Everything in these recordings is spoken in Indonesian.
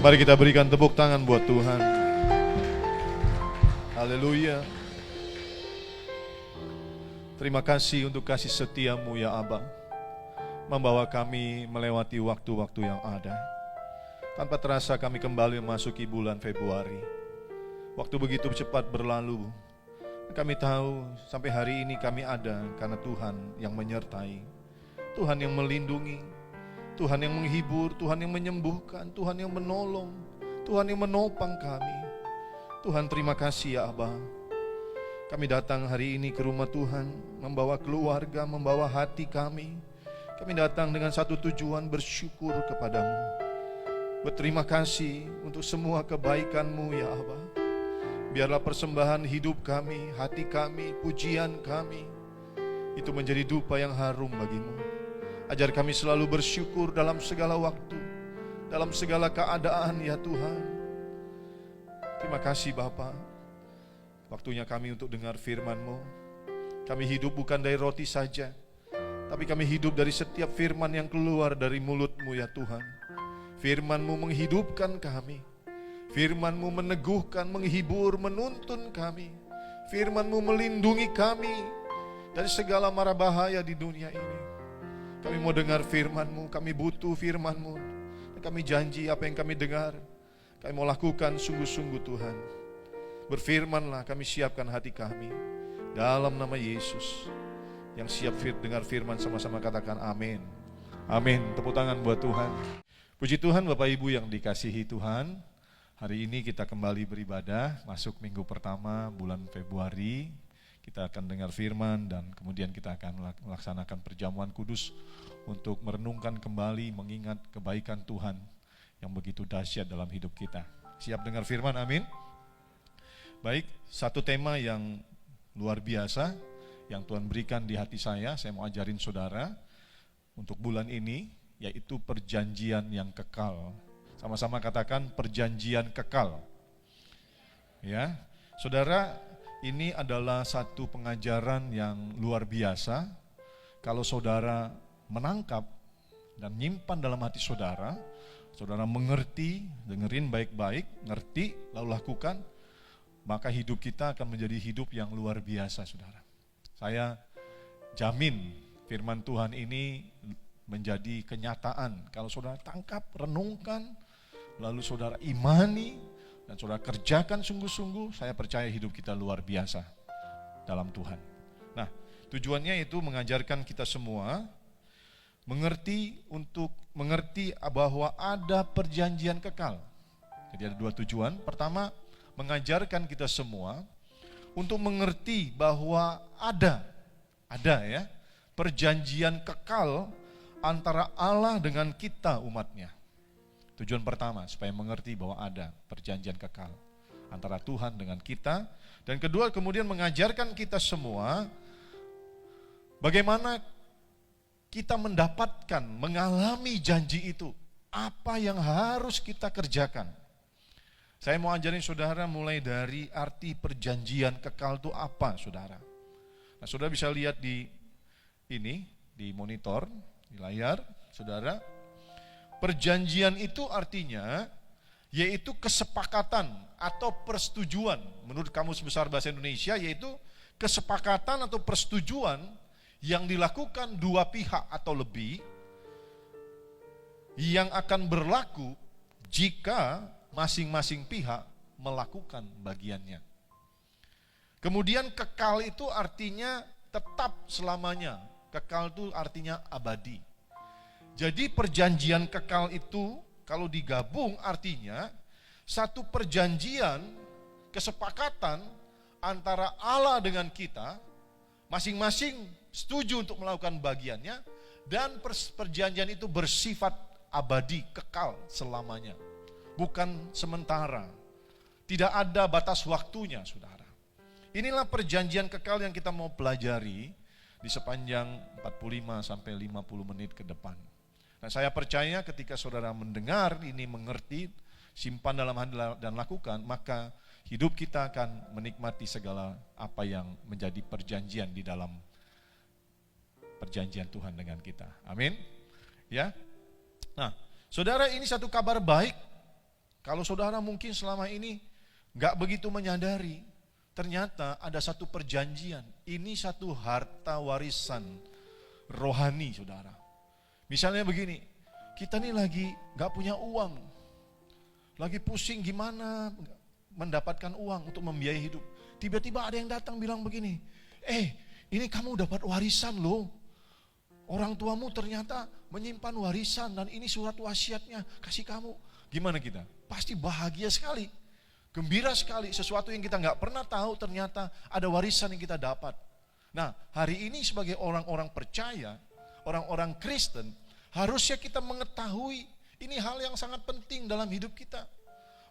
Mari kita berikan tepuk tangan buat Tuhan. Haleluya. Terima kasih untuk kasih setiamu ya Abang, membawa kami melewati waktu-waktu yang ada. Tanpa terasa kami kembali memasuki bulan Februari. Waktu begitu cepat berlalu. Kami tahu sampai hari ini kami ada karena Tuhan yang menyertai, Tuhan yang melindungi, Tuhan yang menghibur, Tuhan yang menyembuhkan, Tuhan yang menolong, Tuhan yang menopang kami. Tuhan terima kasih ya Abah. Kami datang hari ini ke rumah Tuhan, membawa keluarga, membawa hati kami. Kami datang dengan satu tujuan, bersyukur kepadamu. Berterima kasih untuk semua kebaikan-Mu ya Abah. Biarlah persembahan hidup kami, hati kami, pujian kami, itu menjadi dupa yang harum bagimu. Ajar kami selalu bersyukur dalam segala waktu, dalam segala keadaan ya Tuhan. Terima kasih Bapa. Waktunya kami untuk dengar firman-Mu. Kami hidup bukan dari roti saja, tapi kami hidup dari setiap firman yang keluar dari mulut-Mu ya Tuhan. Firman-Mu menghidupkan kami. Firman-Mu meneguhkan, menghibur, menuntun kami. Firman-Mu melindungi kami dari segala mara bahaya di dunia ini. Kami mau dengar firman-Mu, kami butuh firman-Mu. Kami janji apa yang kami dengar, kami mau lakukan sungguh-sungguh Tuhan. Berfirmanlah, kami siapkan hati kami. Dalam nama Yesus. Yang siap dengar firman sama-sama katakan amin. Amin. Tepuk tangan buat Tuhan. Puji Tuhan Bapak Ibu yang dikasihi Tuhan. Hari ini kita kembali beribadah, masuk minggu pertama bulan Februari. Kita akan dengar firman dan kemudian kita akan melaksanakan perjamuan kudus untuk merenungkan kembali, mengingat kebaikan Tuhan yang begitu dahsyat dalam hidup kita. Siap dengar firman, amin. Baik, satu tema yang luar biasa yang Tuhan berikan di hati saya mau ajarin saudara untuk bulan ini, yaitu perjanjian yang kekal. Sama-sama katakan perjanjian kekal. Ya, saudara, ini adalah satu pengajaran yang luar biasa. Kalau saudara menangkap dan nyimpan dalam hati saudara, saudara mengerti, dengerin baik-baik, ngerti, lalu lakukan, maka hidup kita akan menjadi hidup yang luar biasa, saudara. Saya jamin firman Tuhan ini menjadi kenyataan. Kalau saudara tangkap, renungkan, lalu saudara imani, dan saudara kerjakan sungguh-sungguh, saya percaya hidup kita luar biasa dalam Tuhan. Nah, tujuannya itu mengajarkan kita semua mengerti bahwa ada perjanjian kekal. Jadi ada dua tujuan. Pertama, mengajarkan kita semua untuk mengerti bahwa ada ya perjanjian kekal antara Allah dengan kita umatnya. Tujuan pertama, supaya mengerti bahwa ada perjanjian kekal antara Tuhan dengan kita. Dan kedua, kemudian mengajarkan kita semua bagaimana kita mendapatkan, mengalami janji itu. Apa yang harus kita kerjakan. Saya mau ajarin saudara mulai dari arti perjanjian kekal itu apa, saudara. Nah, saudara bisa lihat di monitor, di layar, saudara. Perjanjian itu artinya yaitu kesepakatan atau persetujuan. Menurut Kamus Besar Bahasa Indonesia, yaitu kesepakatan atau persetujuan yang dilakukan dua pihak atau lebih yang akan berlaku jika masing-masing pihak melakukan bagiannya. Kemudian kekal itu artinya tetap selamanya. Kekal itu artinya abadi. Jadi perjanjian kekal itu kalau digabung artinya satu perjanjian, kesepakatan antara Allah dengan kita, masing-masing setuju untuk melakukan bagiannya, dan perjanjian itu bersifat abadi, kekal selamanya. Bukan sementara. Tidak ada batas waktunya, saudara. Inilah perjanjian kekal yang kita mau pelajari di sepanjang 45 sampai 50 menit ke depan. Nah, saya percaya ketika saudara mendengar ini, mengerti, simpan dalam hati dan lakukan, maka hidup kita akan menikmati segala apa yang menjadi perjanjian di dalam perjanjian Tuhan dengan kita. Amin. Ya. Nah, saudara, ini satu kabar baik. Kalau saudara mungkin selama ini nggak begitu menyadari, ternyata ada satu perjanjian. Ini satu harta warisan rohani, saudara. Misalnya begini, kita nih lagi nggak punya uang, lagi pusing gimana mendapatkan uang untuk membiayai hidup. Tiba-tiba ada yang datang bilang begini, ini kamu dapat warisan loh. Orang tuamu ternyata menyimpan warisan dan ini surat wasiatnya, kasih kamu. Gimana kita? Pasti bahagia sekali, gembira sekali. Sesuatu yang kita nggak pernah tahu ternyata ada warisan yang kita dapat. Nah, hari ini sebagai orang-orang percaya, orang-orang Kristen, harusnya kita mengetahui ini hal yang sangat penting dalam hidup kita.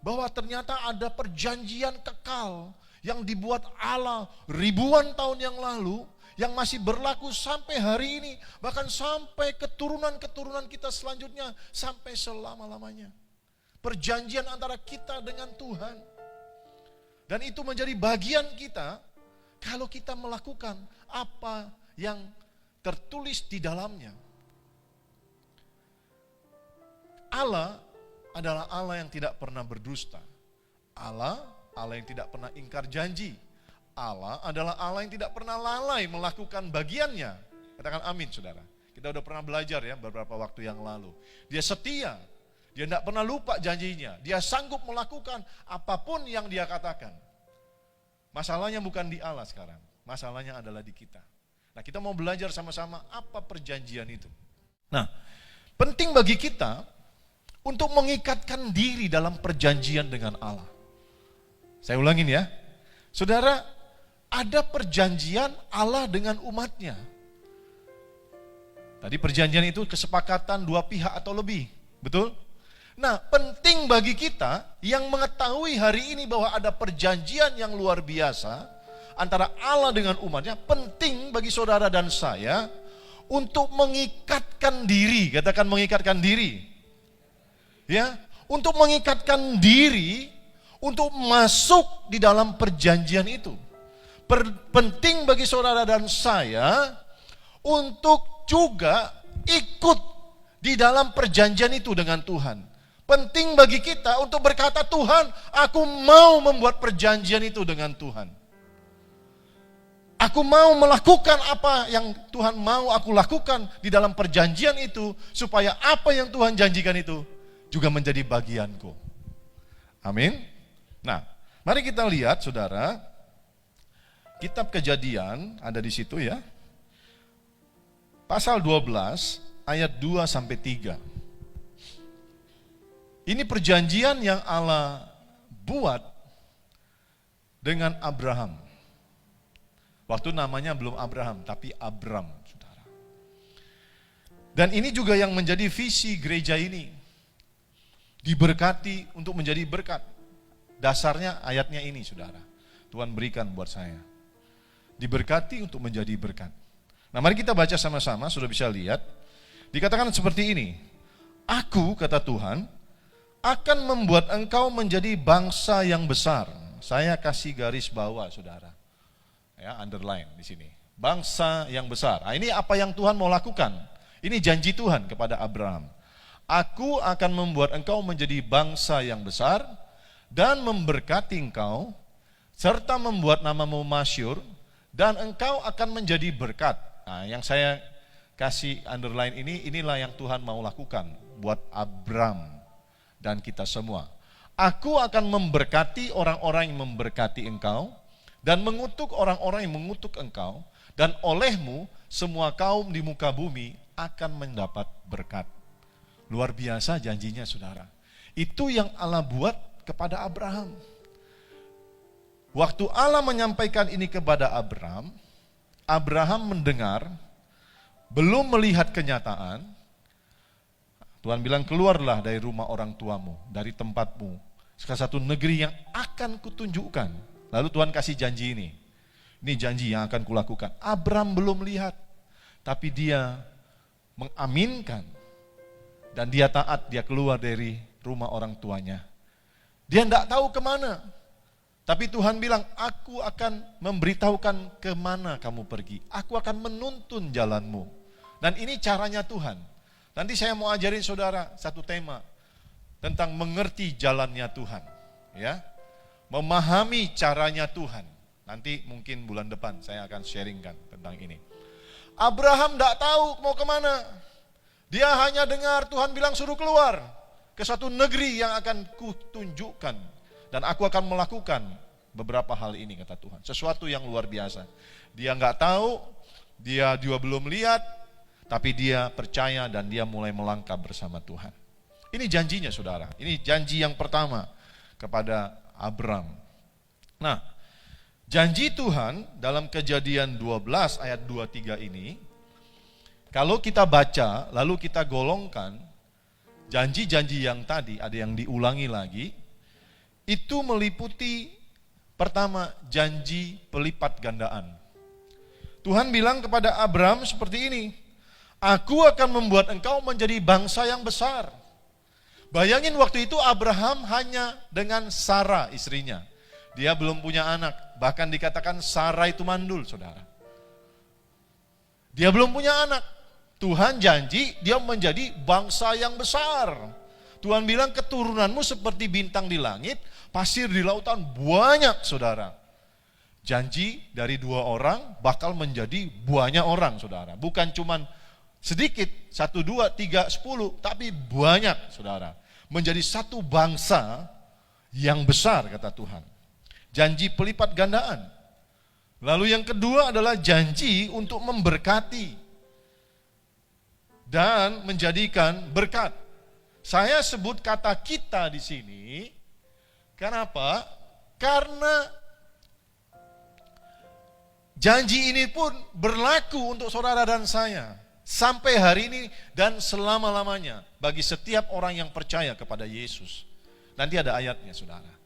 Bahwa ternyata ada perjanjian kekal yang dibuat Allah ribuan tahun yang lalu, yang masih berlaku sampai hari ini, bahkan sampai keturunan-keturunan kita selanjutnya, sampai selama-lamanya. Perjanjian antara kita dengan Tuhan. Dan itu menjadi bagian kita kalau kita melakukan apa yang tertulis di dalamnya. Allah adalah Allah yang tidak pernah berdusta. Allah yang tidak pernah ingkar janji. Allah adalah Allah yang tidak pernah lalai melakukan bagiannya. Katakan amin, saudara. Kita udah pernah belajar ya beberapa waktu yang lalu. Dia setia. Dia tidak pernah lupa janjinya. Dia sanggup melakukan apapun yang dia katakan. Masalahnya bukan di Allah sekarang. Masalahnya adalah di kita. Nah, kita mau belajar sama-sama apa perjanjian itu. Nah, penting bagi kita untuk mengikatkan diri dalam perjanjian dengan Allah. Saya ulangin ya. Saudara, ada perjanjian Allah dengan umatnya. Tadi perjanjian itu kesepakatan dua pihak atau lebih. Betul? Nah, penting bagi kita yang mengetahui hari ini bahwa ada perjanjian yang luar biasa antara Allah dengan umatnya, penting bagi saudara dan saya untuk mengikatkan diri. Katakan mengikatkan diri. Ya, untuk mengikatkan diri untuk masuk di dalam perjanjian itu. Penting bagi saudara dan saya untuk juga ikut di dalam perjanjian itu dengan Tuhan. Penting bagi kita untuk berkata, Tuhan, aku mau membuat perjanjian itu dengan Tuhan. Aku mau melakukan apa yang Tuhan mau aku lakukan di dalam perjanjian itu, supaya apa yang Tuhan janjikan itu juga menjadi bagianku. Amin. Nah, mari kita lihat, saudara, kitab Kejadian ada di situ ya. Pasal 12 ayat 2 sampai 3. Ini perjanjian yang Allah buat dengan Abraham. Waktu namanya belum Abraham, tapi Abram, saudara. Dan ini juga yang menjadi visi gereja ini. Diberkati untuk menjadi berkat. Dasarnya ayatnya ini, saudara. Tuhan berikan buat saya. Diberkati untuk menjadi berkat. Nah, mari kita baca sama-sama, sudah bisa lihat. Dikatakan seperti ini. Aku, kata Tuhan, akan membuat engkau menjadi bangsa yang besar. Saya kasih garis bawah, saudara. Ya, underline di sini. Bangsa yang besar. Nah, ini apa yang Tuhan mau lakukan. Ini janji Tuhan kepada Abraham. Aku akan membuat engkau menjadi bangsa yang besar dan memberkati engkau serta membuat namamu masyhur dan engkau akan menjadi berkat. Nah, yang saya kasih underline ini, inilah yang Tuhan mau lakukan buat Abram dan kita semua. Aku akan memberkati orang-orang yang memberkati engkau dan mengutuk orang-orang yang mengutuk engkau, dan olehmu semua kaum di muka bumi akan mendapat berkat. Luar biasa janjinya, saudara. Itu yang Allah buat kepada Abraham. Waktu Allah menyampaikan ini kepada Abraham, Abraham mendengar, belum melihat kenyataan. Tuhan bilang, keluarlah dari rumah orang tuamu, dari tempatmu, ke satu negeri yang akan kutunjukkan. Lalu Tuhan kasih janji ini. Ini janji yang akan kulakukan. Abraham belum lihat, tapi dia mengaminkan. Dan dia taat, dia keluar dari rumah orang tuanya. Dia tidak tahu kemana. Tapi Tuhan bilang, aku akan memberitahukan kemana kamu pergi. Aku akan menuntun jalanmu. Dan ini caranya Tuhan. Nanti saya mau ajarin saudara satu tema. tentang mengerti jalannya Tuhan, ya. Memahami caranya Tuhan. Nanti mungkin bulan depan saya akan sharingkan tentang ini. Abraham tidak tahu mau kemana. Dia hanya dengar Tuhan bilang suruh keluar ke satu negeri yang akan kutunjukkan. Dan aku akan melakukan beberapa hal ini, kata Tuhan. Sesuatu yang luar biasa. Dia nggak tahu, dia juga belum lihat, tapi dia percaya dan dia mulai melangkah bersama Tuhan. Ini janjinya, saudara. Ini janji yang pertama kepada Abram. Nah, janji Tuhan dalam Kejadian 12 ayat 23 ini, kalau kita baca lalu kita golongkan janji-janji yang tadi, ada yang diulangi lagi, itu meliputi pertama janji pelipat gandaan. Tuhan bilang kepada Abram seperti ini, aku akan membuat engkau menjadi bangsa yang besar. Bayangin waktu itu Abraham hanya dengan Sarah istrinya. Dia belum punya anak, bahkan dikatakan Sarah itu mandul, saudara. Dia belum punya anak. Tuhan janji dia menjadi bangsa yang besar. Tuhan bilang keturunanmu seperti bintang di langit, pasir di lautan, banyak, saudara. Janji dari 2 orang bakal menjadi banyak orang, saudara. Bukan cuman sedikit, 1, 2, 3, 10, tapi banyak, saudara. Menjadi satu bangsa yang besar, kata Tuhan. Janji pelipat gandaan. Lalu yang kedua adalah janji untuk memberkati dan menjadikan berkat. Saya sebut kata kita di sini, kenapa? Karena janji ini pun berlaku untuk saudara dan saya sampai hari ini dan selama-lamanya bagi setiap orang yang percaya kepada Yesus. Nanti ada ayatnya, saudara.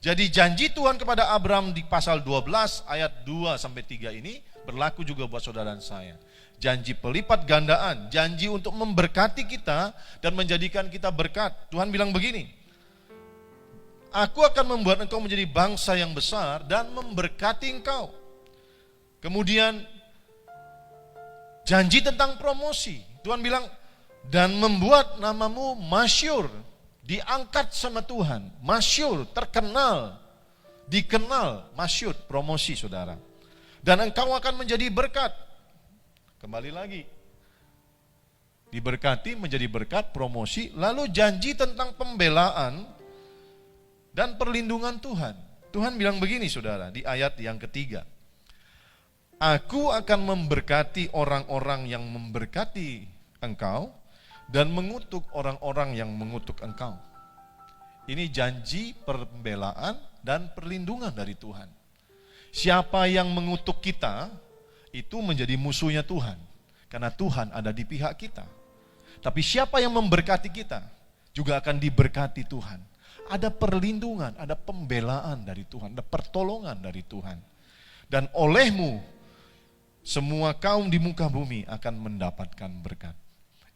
Jadi janji Tuhan kepada Abram di pasal 12 ayat 2 sampai 3 ini berlaku juga buat saudara dan saya. Janji pelipat gandaan, janji untuk memberkati kita dan menjadikan kita berkat. Tuhan bilang begini, aku akan membuat engkau menjadi bangsa yang besar dan memberkati engkau. Kemudian janji tentang promosi. Tuhan bilang, dan membuat namamu masyur, diangkat sama Tuhan. Masyur, terkenal, dikenal, masyur, promosi, saudara. Dan engkau akan menjadi berkat. Kembali lagi, diberkati menjadi berkat, promosi. Lalu janji tentang pembelaan dan perlindungan Tuhan. Tuhan bilang begini, saudara, di ayat yang ketiga. Aku akan memberkati orang-orang yang memberkati engkau dan mengutuk orang-orang yang mengutuk engkau. Ini janji pembelaan dan perlindungan dari Tuhan. Siapa yang mengutuk kita, itu menjadi musuhnya Tuhan. Karena Tuhan ada di pihak kita. Tapi siapa yang memberkati kita, juga akan diberkati Tuhan. Ada perlindungan, ada pembelaan dari Tuhan, ada pertolongan dari Tuhan. Dan olehmu, semua kaum di muka bumi akan mendapatkan berkat.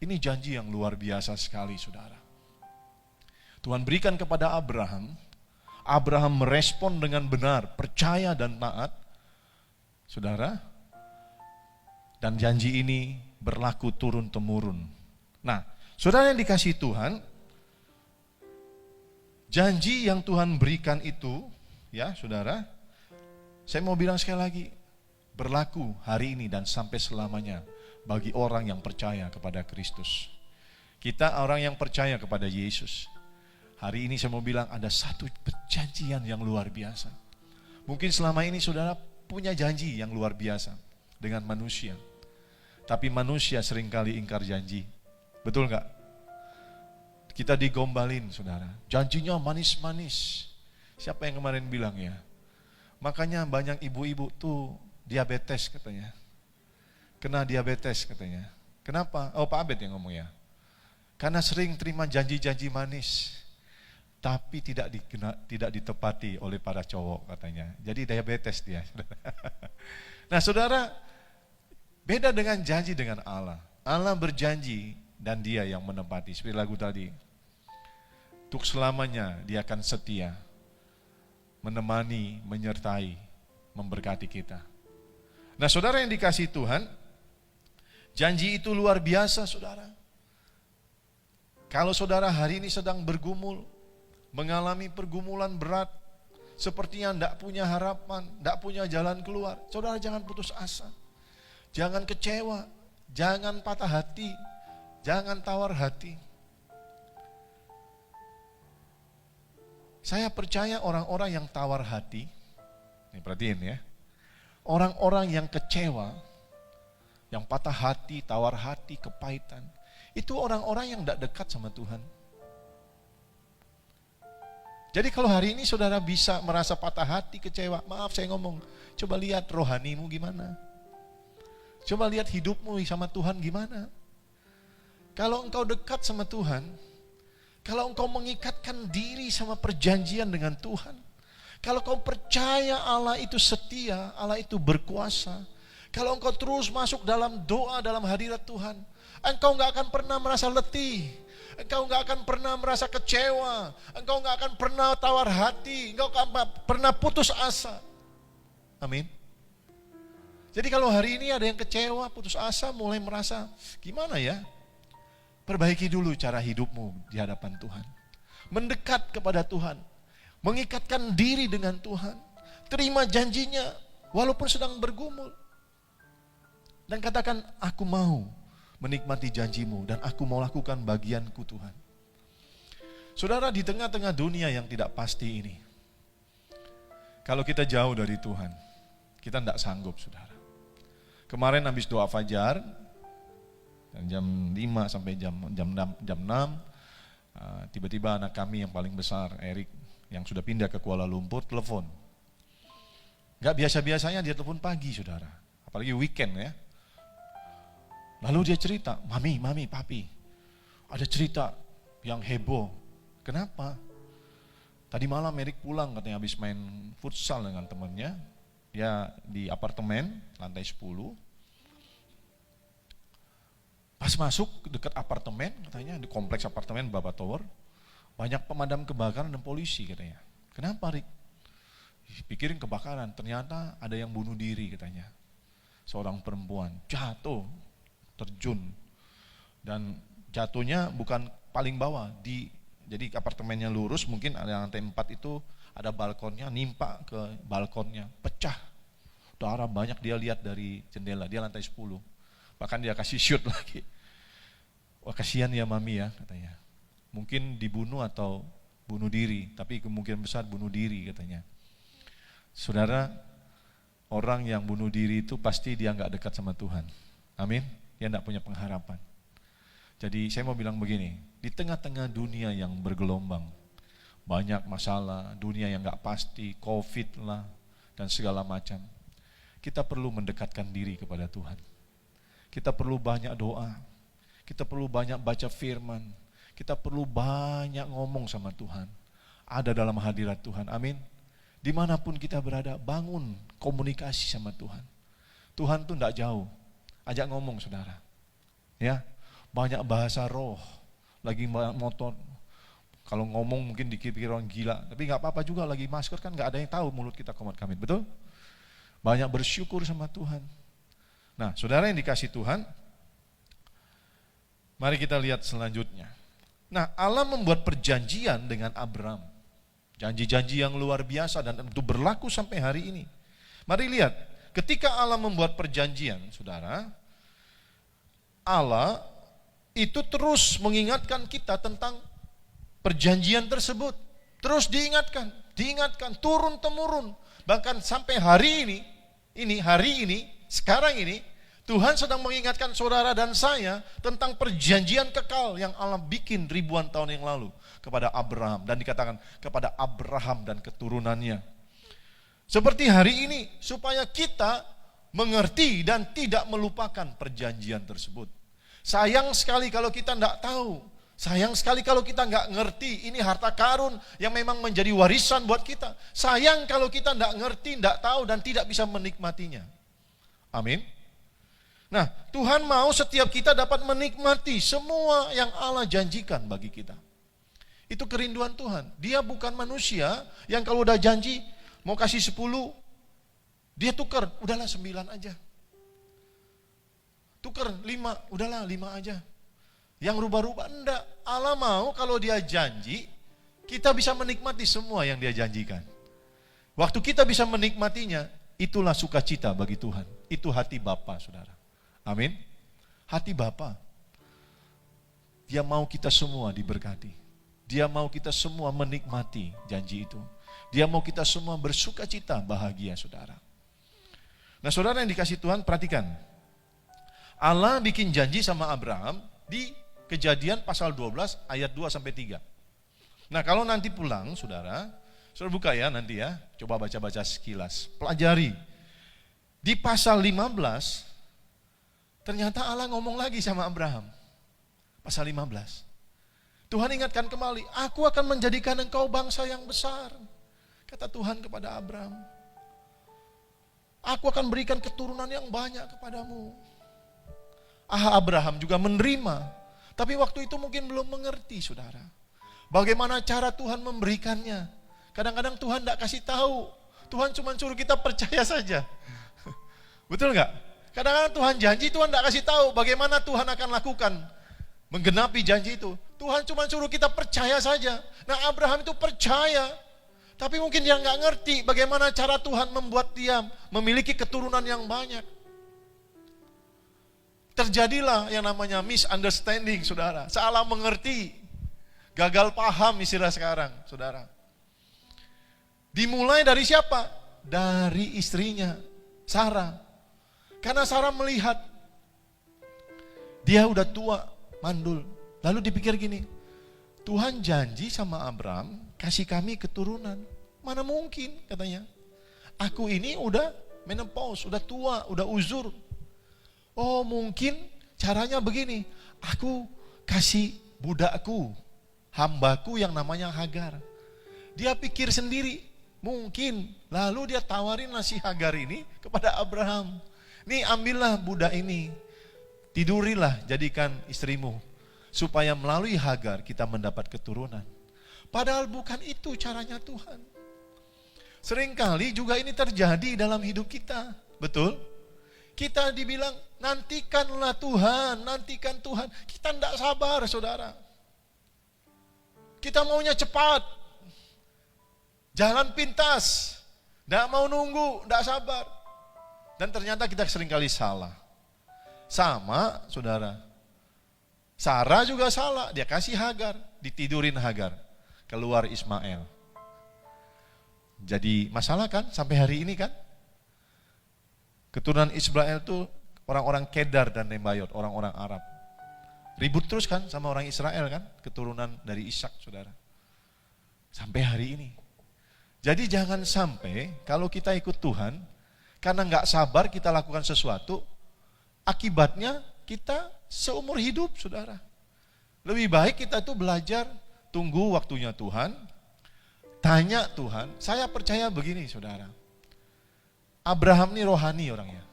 Ini janji yang luar biasa sekali, saudara. Tuhan berikan kepada Abraham. Abraham merespon dengan benar, percaya dan taat. Saudara, dan janji ini berlaku turun-temurun. Nah, saudara yang dikasihi Tuhan, janji yang Tuhan berikan itu, ya saudara, saya mau bilang sekali lagi, berlaku hari ini dan sampai selamanya bagi orang yang percaya kepada Kristus. Kita orang yang percaya kepada Yesus. Hari ini saya mau bilang ada satu perjanjian yang luar biasa. Mungkin selama ini saudara punya janji yang luar biasa dengan manusia. Tapi manusia seringkali ingkar janji. Betul gak? Kita digombalin, saudara. Janjinya manis-manis. Siapa yang kemarin bilang ya? Makanya banyak ibu-ibu tuh diabetes katanya. Kena diabetes katanya. Kenapa? Oh, Pak Abed yang ngomong ya. Karena sering terima janji-janji manis, tapi tidak ditepati oleh para cowok katanya. Jadi diabetes dia. Nah, saudara, beda dengan janji dengan Allah. Allah berjanji dan dia yang menepati. Seperti lagu tadi. Untuk selamanya dia akan setia, menemani, menyertai, memberkati kita. Nah, saudara yang dikasihi Tuhan, janji itu luar biasa, saudara. Kalau saudara hari ini sedang bergumul, mengalami pergumulan berat, sepertinya tidak punya harapan, tidak punya jalan keluar, saudara jangan putus asa. Jangan kecewa, jangan patah hati, jangan tawar hati. Saya percaya orang-orang yang tawar hati, ini perhatiin ya, orang-orang yang kecewa, yang patah hati, tawar hati, kepahitan, itu orang-orang yang tidak dekat sama Tuhan. Jadi kalau hari ini saudara bisa merasa patah hati, kecewa, maaf saya ngomong, coba lihat rohanimu gimana. Coba lihat hidupmu sama Tuhan gimana. Kalau engkau dekat sama Tuhan, kalau engkau mengikatkan diri sama perjanjian dengan Tuhan, kalau kau percaya Allah itu setia, Allah itu berkuasa, kalau engkau terus masuk dalam doa, dalam hadirat Tuhan, engkau gak akan pernah merasa letih, engkau gak akan pernah merasa kecewa, engkau gak akan pernah tawar hati, engkau gak akan pernah putus asa. Amin. Jadi kalau hari ini ada yang kecewa, putus asa, mulai merasa gimana ya? Perbaiki dulu cara hidupmu di hadapan Tuhan. Mendekat kepada Tuhan. Mengikatkan diri dengan Tuhan. Terima janjinya walaupun sedang bergumul. Dan katakan, aku mau menikmati janjimu dan aku mau lakukan bagianku Tuhan. Saudara, di tengah-tengah dunia yang tidak pasti ini, kalau kita jauh dari Tuhan, kita tidak sanggup saudara. Kemarin habis doa fajar, jam 5 sampai jam 6, tiba-tiba anak kami yang paling besar, Erik, yang sudah pindah ke Kuala Lumpur, telepon. Gak biasa-biasanya dia telepon pagi saudara, apalagi weekend ya. Lalu dia cerita, mami, papi, ada cerita yang heboh. Kenapa? Tadi malam Erik pulang katanya habis main futsal dengan temannya. Dia di apartemen, lantai 10. Pas masuk dekat apartemen, katanya di kompleks apartemen Baba Tower, banyak pemadam kebakaran dan polisi katanya. Kenapa Rik? Pikirin kebakaran, ternyata ada yang bunuh diri katanya. Seorang perempuan jatuh, terjun. Dan jatuhnya bukan paling bawah, jadi apartemennya lurus, mungkin ada lantai 4 itu, ada balkonnya, nimpa ke balkonnya, pecah. Darah banyak dia lihat dari jendela, dia lantai 10. Bahkan dia kasih shoot lagi. Wah kasihan ya mami ya katanya. Mungkin dibunuh atau bunuh diri, tapi kemungkinan besar bunuh diri katanya. Saudara, orang yang bunuh diri itu pasti dia gak dekat sama Tuhan. Amin. Dia gak punya pengharapan. Jadi saya mau bilang begini, di tengah-tengah dunia yang bergelombang, banyak masalah, dunia yang gak pasti, COVID lah, dan segala macam. Kita perlu mendekatkan diri kepada Tuhan. Kita perlu banyak doa. Kita perlu banyak baca firman. Kita perlu banyak ngomong sama Tuhan. Ada dalam hadirat Tuhan, amin. Dimanapun kita berada, bangun komunikasi sama Tuhan. Tuhan tuh gak jauh. Ajak ngomong saudara. Ya, banyak bahasa roh. Lagi motor. Kalau ngomong mungkin dikira orang gila, tapi gak apa-apa juga, lagi masker kan gak ada yang tahu mulut kita komat kamit, betul? Banyak bersyukur sama Tuhan. Nah, saudara yang dikasih Tuhan, mari kita lihat selanjutnya. Nah, Allah membuat perjanjian dengan Abraham. Janji-janji yang luar biasa dan itu berlaku sampai hari ini. Mari lihat, ketika Allah membuat perjanjian, saudara, Allah itu terus mengingatkan kita tentang perjanjian tersebut. Terus diingatkan, turun-temurun. Bahkan sampai hari ini, sekarang ini, Tuhan sedang mengingatkan saudara dan saya tentang perjanjian kekal yang Allah bikin ribuan tahun yang lalu kepada Abraham. Dan dikatakan kepada Abraham dan keturunannya. Seperti hari ini, supaya kita mengerti dan tidak melupakan perjanjian tersebut. Sayang sekali kalau kita tidak tahu. Sayang sekali kalau kita nggak ngerti, ini harta karun yang memang menjadi warisan buat kita. Sayang kalau kita nggak ngerti, nggak tahu dan tidak bisa menikmatinya. Amin. Nah, Tuhan mau setiap kita dapat menikmati semua yang Allah janjikan bagi kita. Itu kerinduan Tuhan. Dia bukan manusia yang kalau udah janji mau kasih 10, dia tukar, udahlah 9 aja. Tukar 5, udahlah 5 aja. yang rubah-rubah. Enggak. Allah mau kalau dia janji, kita bisa menikmati semua yang dia janjikan. Waktu kita bisa menikmatinya, itulah sukacita bagi Tuhan. Itu hati Bapa, saudara. Amin. Hati Bapa. Dia mau kita semua diberkati. Dia mau kita semua menikmati janji itu. Dia mau kita semua bersukacita, bahagia, saudara. Nah, saudara yang dikasih Tuhan, perhatikan. Allah bikin janji sama Abraham di Kejadian pasal 12 ayat 2-3. Nah, kalau nanti pulang, saudara buka ya nanti ya, coba baca-baca sekilas, pelajari. Di pasal 15, ternyata Allah ngomong lagi sama Abraham. Pasal 15. Tuhan ingatkan kembali, aku akan menjadikan engkau bangsa yang besar. Kata Tuhan kepada Abraham. Aku akan berikan keturunan yang banyak kepadamu. Abraham juga menerima. Tapi waktu itu mungkin belum mengerti, saudara. Bagaimana cara Tuhan memberikannya. Kadang-kadang Tuhan tidak kasih tahu. Tuhan cuma suruh kita percaya saja. Betul nggak? Kadang-kadang Tuhan janji, Tuhan tidak kasih tahu bagaimana Tuhan akan lakukan. Menggenapi janji itu. Tuhan cuma suruh kita percaya saja. Nah, Abraham itu percaya. Tapi mungkin dia nggak ngerti bagaimana cara Tuhan membuat dia memiliki keturunan yang banyak. Terjadilah yang namanya misunderstanding, saudara. Salah mengerti. Gagal paham istilah sekarang, saudara. Dimulai dari siapa? Dari istrinya, Sarah. Karena Sarah melihat dia udah tua, mandul. Lalu dipikir gini, Tuhan janji sama Abraham kasih kami keturunan. Mana mungkin, katanya. Aku ini udah menopause, udah tua, udah uzur. Oh, mungkin caranya begini. Aku kasih budakku, hambaku yang namanya Hagar. Dia pikir sendiri, mungkin. Lalu dia tawarin si Hagar ini kepada Abraham. Nih, ambillah budak ini. Tidurilah, jadikan istrimu. Supaya melalui Hagar kita mendapat keturunan. Padahal bukan itu caranya Tuhan. Seringkali juga ini terjadi dalam hidup kita. Betul? Kita dibilang, nantikanlah Tuhan, nantikan Tuhan. Kita tidak sabar, saudara. Kita maunya cepat. Jalan pintas. Tidak mau nunggu, tidak sabar. Dan ternyata kita seringkali salah. Sama, saudara. Sarah juga salah. Dia kasih Hagar, ditidurin Hagar. Keluar Ismail. Jadi masalah kan sampai hari ini kan? Keturunan Ismail itu orang-orang Kedar dan Nebayot, orang-orang Arab. Ribut terus kan sama orang Israel kan, keturunan dari Ishak, saudara. Sampai hari ini. Jadi jangan sampai kalau kita ikut Tuhan, karena nggak sabar kita lakukan sesuatu, akibatnya kita seumur hidup, saudara. Lebih baik kita tuh belajar, tunggu waktunya Tuhan, tanya Tuhan. Saya percaya begini, saudara. Abraham ini rohani orangnya.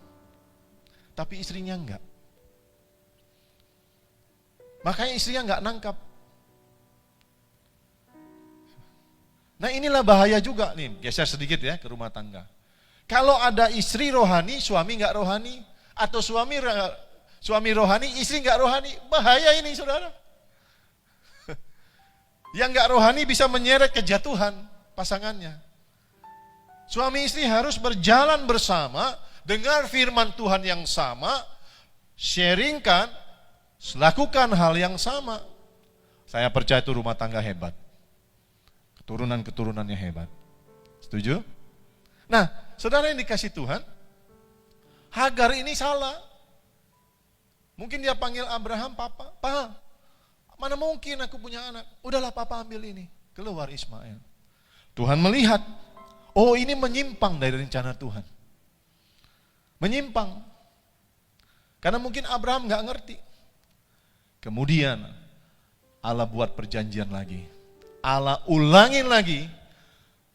Tapi istrinya enggak. Makanya istrinya enggak nangkap. Nah, inilah bahaya juga nih, geser sedikit ya ke rumah tangga. Kalau ada istri rohani, suami enggak rohani, atau suami rohani, istri enggak rohani, bahaya ini, saudara. Yang enggak rohani bisa menyeret kejatuhan pasangannya. Suami istri harus berjalan bersama, dengar firman Tuhan yang sama, sharingkan, lakukan hal yang sama. Saya percaya itu rumah tangga hebat. Keturunan-keturunannya hebat. Setuju? Nah, saudara yang dikasih Tuhan, Hagar ini salah. Mungkin dia panggil Abraham, Papa. Pa, mana mungkin aku punya anak? Udahlah Papa ambil ini. Keluar Ismail. Tuhan melihat, oh ini menyimpang dari rencana Tuhan. Menyimpang. Karena mungkin Abraham gak ngerti. Kemudian Allah buat perjanjian lagi. Allah ulangin lagi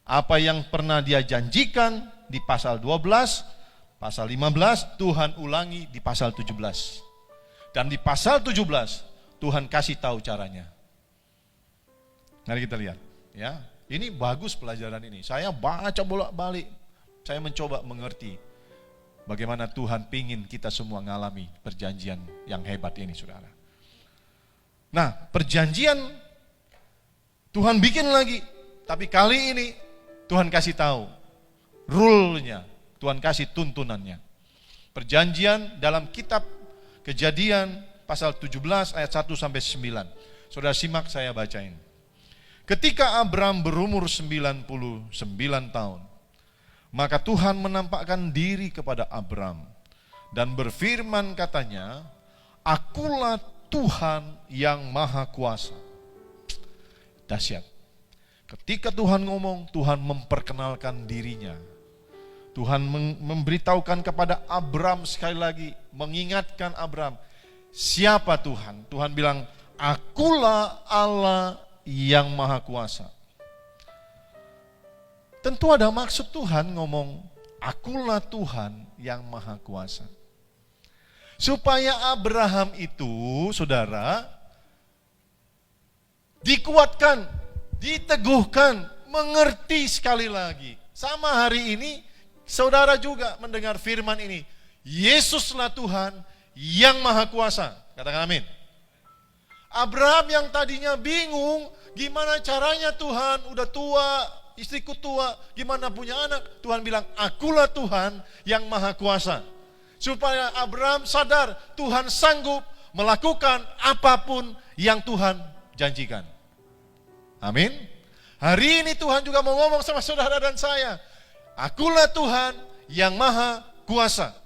apa yang pernah dia janjikan di pasal 12, pasal 15, Tuhan ulangi di pasal 17. Dan di pasal 17 Tuhan kasih tahu caranya. Mari kita lihat, ya. Ini bagus pelajaran ini. Saya baca bolak-balik. Saya mencoba mengerti bagaimana Tuhan pingin kita semua ngalami perjanjian yang hebat ini, saudara. Nah, perjanjian Tuhan bikin lagi, tapi kali ini Tuhan kasih tahu rule-nya, Tuhan kasih tuntunannya. Perjanjian dalam kitab Kejadian pasal 17 ayat 1 sampai 9. Saudara simak, saya bacain. Ketika Abram berumur 99 tahun, maka Tuhan menampakkan diri kepada Abram dan berfirman katanya, "Akulah Tuhan yang Maha Kuasa." Dahsyat. Ketika Tuhan ngomong, Tuhan memperkenalkan dirinya. Tuhan memberitahukan kepada Abram sekali lagi, mengingatkan Abram, siapa Tuhan? Tuhan bilang, "Akulah Allah yang Maha Kuasa." Tentu ada maksud Tuhan ngomong, "Akulah Tuhan yang Maha Kuasa." Supaya Abraham itu, saudara, dikuatkan, diteguhkan, mengerti sekali lagi. Sama hari ini, saudara juga mendengar firman ini, Yesuslah Tuhan yang Maha Kuasa. Katakan amin. Abraham yang tadinya bingung, gimana caranya Tuhan, udah tua, istriku tua, gimana punya anak? Tuhan bilang, "Akulah Tuhan yang Maha Kuasa." Supaya Abraham sadar, Tuhan sanggup melakukan apapun yang Tuhan janjikan. Amin. Hari ini Tuhan juga mau ngomong sama saudara dan saya, "Akulah Tuhan yang Maha Kuasa."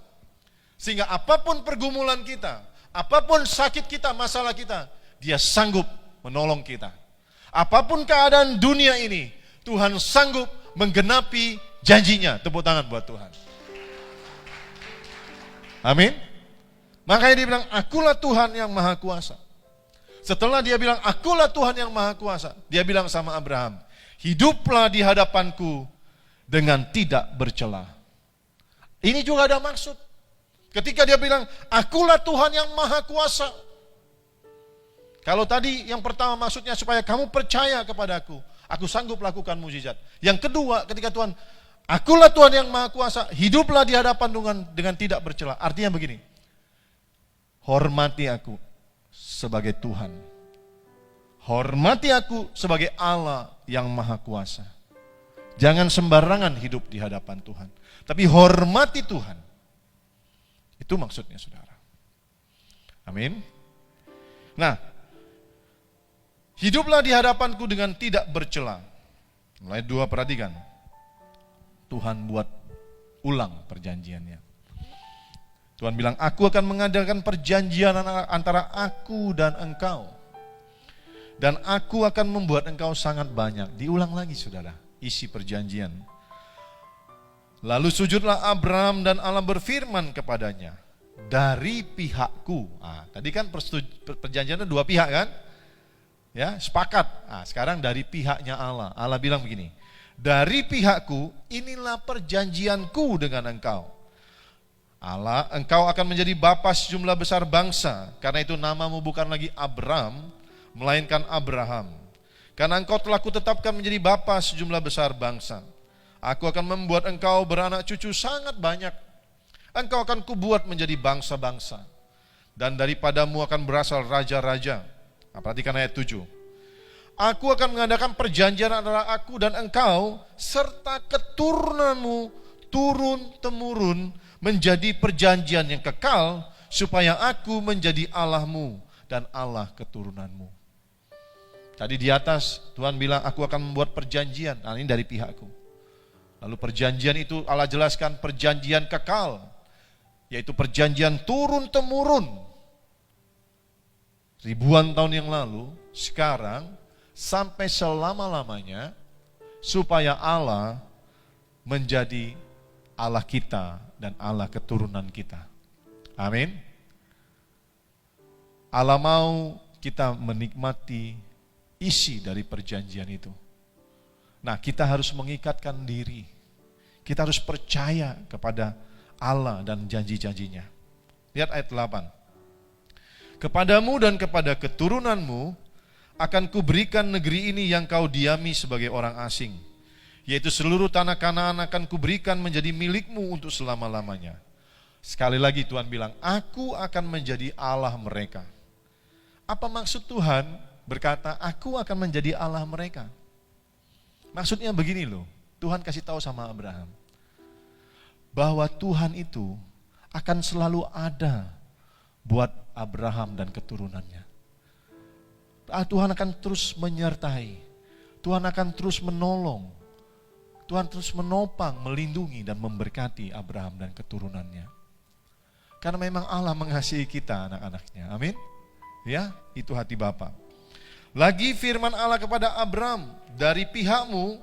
Sehingga apapun pergumulan kita, apapun sakit kita, masalah kita, Dia sanggup menolong kita. Apapun keadaan dunia ini, Tuhan sanggup menggenapi janjinya. Tepuk tangan buat Tuhan. Amin. Makanya dia bilang, "Akulah Tuhan yang Maha Kuasa." Setelah dia bilang, "Akulah Tuhan yang Maha Kuasa," dia bilang sama Abraham, "Hiduplah di hadapanku dengan tidak bercela." Ini juga ada maksud. Ketika dia bilang, "Akulah Tuhan yang Maha Kuasa." Kalau tadi yang pertama maksudnya supaya kamu percaya kepadaku, aku sanggup lakukan mukjizat. Yang kedua, ketika Tuhan, "Akulah Tuhan yang Maha Kuasa, hiduplah di hadapan dengan tidak bercela." Artinya begini, hormati aku sebagai Tuhan. Hormati aku sebagai Allah yang Maha Kuasa. Jangan sembarangan hidup di hadapan Tuhan, tapi hormati Tuhan. Itu maksudnya, saudara. Amin. Nah, hiduplah di hadapanku dengan tidak bercela. Mulai 2, perhatikan. Tuhan buat ulang perjanjiannya. Tuhan bilang, "Aku akan mengadakan perjanjian antara aku dan engkau. Dan aku akan membuat engkau sangat banyak." Diulang lagi, saudara, isi perjanjian. "Lalu sujudlah Abraham dan Allah berfirman kepadanya, 'Dari pihakku.'" Tadi kan perjanjiannya 2 pihak kan? Ya, sepakat. Sekarang dari pihaknya Allah. Allah bilang begini, "Dari pihakku, inilah perjanjianku dengan engkau. Allah, engkau akan menjadi bapa sejumlah besar bangsa. Karena itu namamu bukan lagi Abram, melainkan Abraham. Karena engkau telah kutetapkan menjadi bapa sejumlah besar bangsa. Aku akan membuat engkau beranak cucu sangat banyak. Engkau akan kubuat menjadi bangsa-bangsa. Dan daripadamu akan berasal raja-raja." Perhatikan ayat 7. "Aku akan mengadakan perjanjian antara aku dan engkau, serta keturunanmu turun-temurun menjadi perjanjian yang kekal, supaya aku menjadi Allahmu dan Allah keturunanmu." Tadi di atas Tuhan bilang, "Aku akan membuat perjanjian." Ini dari pihakku. Lalu perjanjian itu Allah jelaskan perjanjian kekal, yaitu perjanjian turun-temurun. Ribuan tahun yang lalu, sekarang, sampai selama-lamanya, supaya Allah menjadi Allah kita dan Allah keturunan kita. Amin. Allah mau kita menikmati isi dari perjanjian itu. Nah, kita harus mengikatkan diri. Kita harus percaya kepada Allah dan janji-janjinya. Lihat ayat 8. "Kepadamu dan kepada keturunanmu akan kuberikan negeri ini yang kau diami sebagai orang asing, yaitu seluruh tanah Kanaan akan kuberikan menjadi milikmu untuk selama-lamanya." Sekali lagi Tuhan bilang, "Aku akan menjadi Allah mereka. Apa maksud Tuhan berkata, aku akan menjadi Allah mereka? Maksudnya begini loh, Tuhan kasih tahu sama Abraham, bahwa Tuhan itu akan selalu ada buat Abraham dan keturunannya. Tuhan akan terus menyertai, Tuhan akan terus menolong, Tuhan terus menopang, melindungi dan memberkati Abraham dan keturunannya. Karena memang Allah mengasihi kita anak-anaknya. Amin. Ya, itu hati Bapa. Lagi firman Allah kepada Abraham, dari pihakmu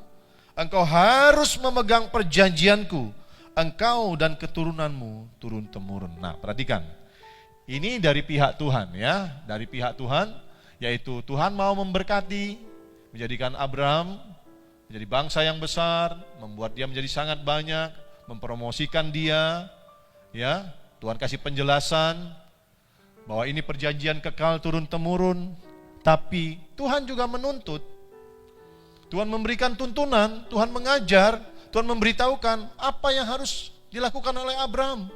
engkau harus memegang perjanjianku, engkau dan keturunanmu turun-temurun. Nah, perhatikan. Ini dari pihak Tuhan ya, dari pihak Tuhan, yaitu Tuhan mau memberkati, menjadikan Abraham menjadi bangsa yang besar, membuat dia menjadi sangat banyak, mempromosikan dia, ya. Tuhan kasih penjelasan bahwa ini perjanjian kekal turun-temurun, tapi Tuhan juga menuntut, Tuhan memberikan tuntunan, Tuhan mengajar, Tuhan memberitahukan apa yang harus dilakukan oleh Abraham.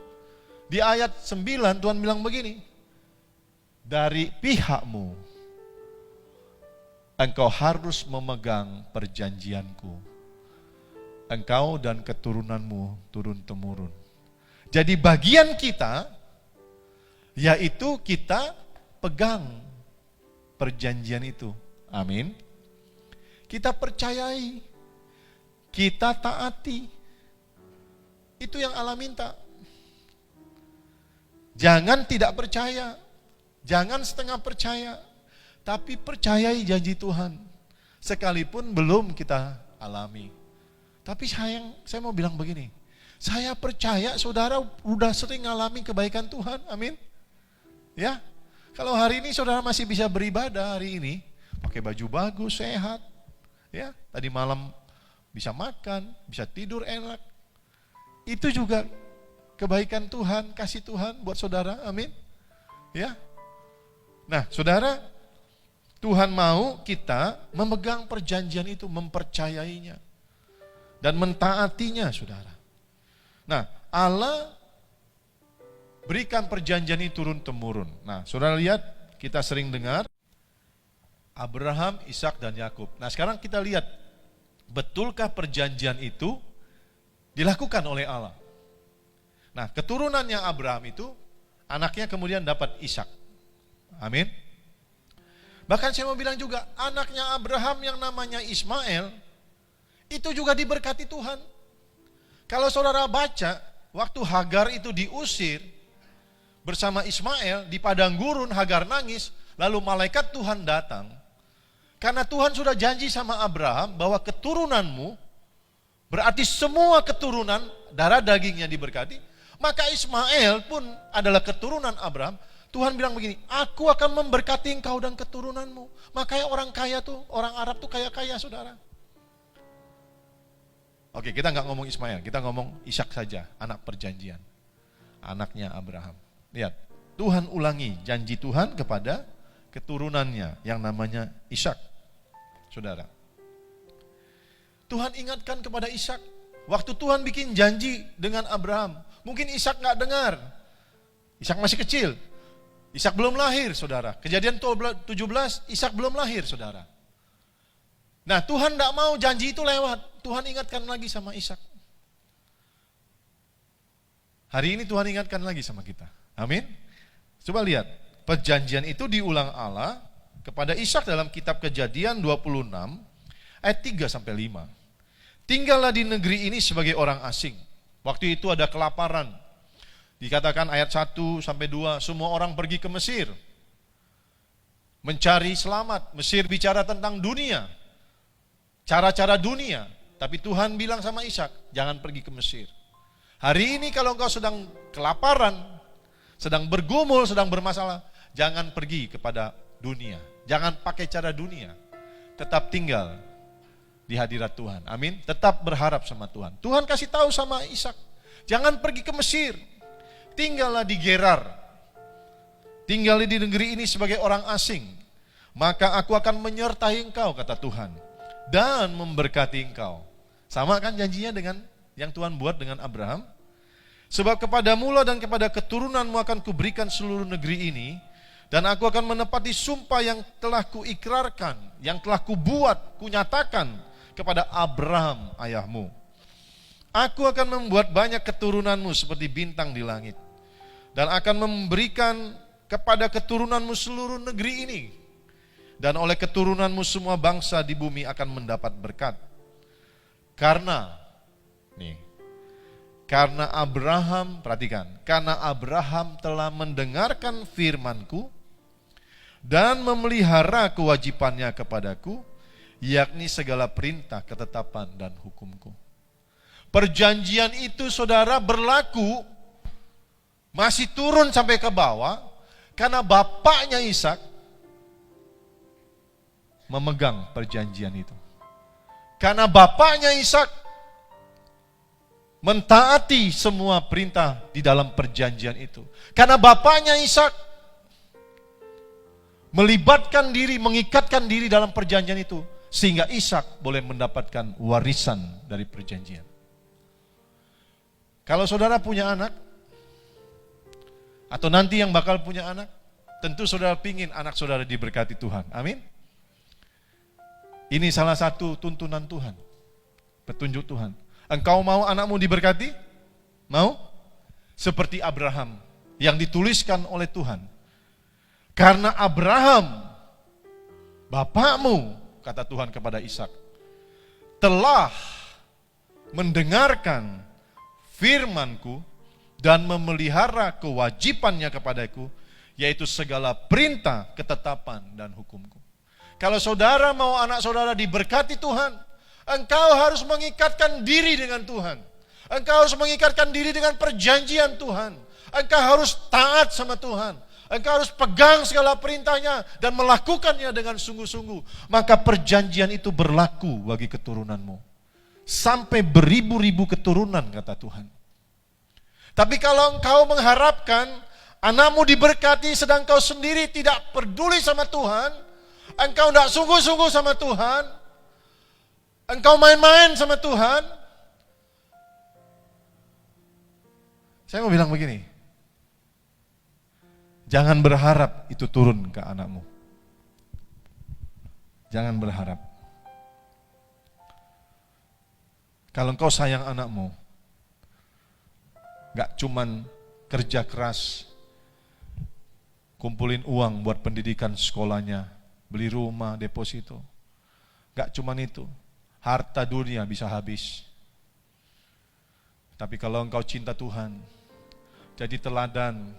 Di ayat 9 Tuhan bilang begini, dari pihakmu engkau harus memegang perjanjianku, engkau dan keturunanmu turun-temurun. Jadi bagian kita, yaitu kita pegang perjanjian itu. Amin. Kita percayai, kita taati. Itu yang Allah minta. Jangan tidak percaya, jangan setengah percaya, tapi percayai janji Tuhan. Sekalipun belum kita alami. Tapi saya mau bilang begini, saya percaya saudara udah sering alami kebaikan Tuhan, amin. Ya, kalau hari ini saudara masih bisa beribadah hari ini, pakai baju bagus, sehat, ya, tadi malam bisa makan, bisa tidur enak, itu juga kebaikan Tuhan, kasih Tuhan buat saudara, amin. Ya, nah saudara, Tuhan mau kita memegang perjanjian itu, mempercayainya, dan mentaatinya saudara. Nah, Allah berikan perjanjian ini turun-temurun. Nah, saudara lihat, kita sering dengar Abraham, Ishak dan Yakub. Nah, sekarang kita lihat, betulkah perjanjian itu dilakukan oleh Allah? Nah, keturunannya Abraham itu, anaknya kemudian dapat Ishak. Amin. Bahkan saya mau bilang juga, anaknya Abraham yang namanya Ismail, itu juga diberkati Tuhan. Kalau saudara baca, waktu Hagar itu diusir bersama Ismail di padang gurun, Hagar nangis, lalu malaikat Tuhan datang. Karena Tuhan sudah janji sama Abraham bahwa keturunanmu, berarti semua keturunan darah dagingnya diberkati, maka Ismail pun adalah keturunan Abraham. Tuhan bilang begini, aku akan memberkati engkau dan keturunanmu. Makanya orang kaya tuh, orang Arab tuh kaya-kaya saudara. Oke, kita nggak ngomong Ismail, kita ngomong Ishak saja, anak perjanjian, anaknya Abraham. Lihat, Tuhan ulangi janji Tuhan kepada keturunannya yang namanya Ishak, saudara. Tuhan ingatkan kepada Ishak, waktu Tuhan bikin janji dengan Abraham, mungkin Ishak nggak dengar, Ishak masih kecil, Ishak belum lahir, saudara. Kejadian 17, Ishak belum lahir, saudara. Nah, Tuhan tidak mau janji itu lewat. Tuhan ingatkan lagi sama Ishak. Hari ini Tuhan ingatkan lagi sama kita. Amin. Coba lihat, perjanjian itu diulang Allah kepada Ishak dalam kitab Kejadian 26 ayat 3-5. Tinggallah di negeri ini sebagai orang asing. Waktu itu ada kelaparan. Dikatakan ayat 1-2, semua orang pergi ke Mesir mencari selamat. Mesir bicara tentang dunia, cara-cara dunia. Tapi Tuhan bilang sama Ishak, jangan pergi ke Mesir. Hari ini kalau engkau sedang kelaparan, sedang bergumul, sedang bermasalah, jangan pergi kepada dunia. Jangan pakai cara dunia. Tetap tinggal di hadirat Tuhan. Amin. Tetap berharap sama Tuhan. Tuhan kasih tahu sama Ishak, jangan pergi ke Mesir. Tinggallah di Gerar. Tinggal di negeri ini sebagai orang asing. Maka aku akan menyertai engkau, kata Tuhan, dan memberkati engkau. Sama kan janjinya dengan yang Tuhan buat dengan Abraham? Sebab kepadamu dan kepada keturunanmu akan kuberikan seluruh negeri ini, Dan aku akan menepati sumpah yang telah kuikrarkan, yang telah kubuat, kunyatakan kepada Abraham ayahmu. Aku akan membuat banyak keturunanmu seperti bintang di langit, dan akan memberikan kepada keturunanmu seluruh negeri ini. Dan oleh keturunanmu semua bangsa di bumi akan mendapat berkat. Karena Abraham, perhatikan, karena Abraham telah mendengarkan firman-Ku dan memelihara kewajibannya kepadaku, yakni segala perintah, ketetapan, dan hukum-Ku. Perjanjian itu, saudara, berlaku, masih turun sampai ke bawah, karena bapaknya Ishak memegang perjanjian itu. Karena bapaknya Ishak mentaati semua perintah di dalam perjanjian itu. Karena bapaknya Ishak melibatkan diri, mengikatkan diri dalam perjanjian itu, sehingga Ishak boleh mendapatkan warisan dari perjanjian. Kalau saudara punya anak, atau nanti yang bakal punya anak, tentu saudara pingin anak saudara diberkati Tuhan. Amin. Ini salah satu tuntunan Tuhan, petunjuk Tuhan. Engkau mau anakmu diberkati? Mau? Seperti Abraham yang dituliskan oleh Tuhan. Karena Abraham, bapakmu, kata Tuhan kepada Ishak, telah mendengarkan firman-Ku dan memelihara kewajibannya kepadaku, yaitu segala perintah, ketetapan, dan hukum-Ku. Kalau saudara mau anak saudara diberkati Tuhan, engkau harus mengikatkan diri dengan Tuhan. Engkau harus mengikatkan diri dengan perjanjian Tuhan. Engkau harus taat sama Tuhan. Engkau harus pegang segala perintahnya dan melakukannya dengan sungguh-sungguh. Maka perjanjian itu berlaku bagi keturunanmu. Sampai beribu-ribu keturunan, kata Tuhan. Tapi kalau engkau mengharapkan anakmu diberkati sedang kau sendiri tidak peduli sama Tuhan, engkau tidak sungguh-sungguh sama Tuhan, engkau main-main sama Tuhan, saya mau bilang begini, jangan berharap itu turun ke anakmu. Jangan berharap. Kalau engkau sayang anakmu, gak cuman kerja keras, kumpulin uang buat pendidikan sekolahnya, beli rumah, deposito. Gak cuman itu, harta dunia bisa habis. Tapi kalau engkau cinta Tuhan, jadi teladan,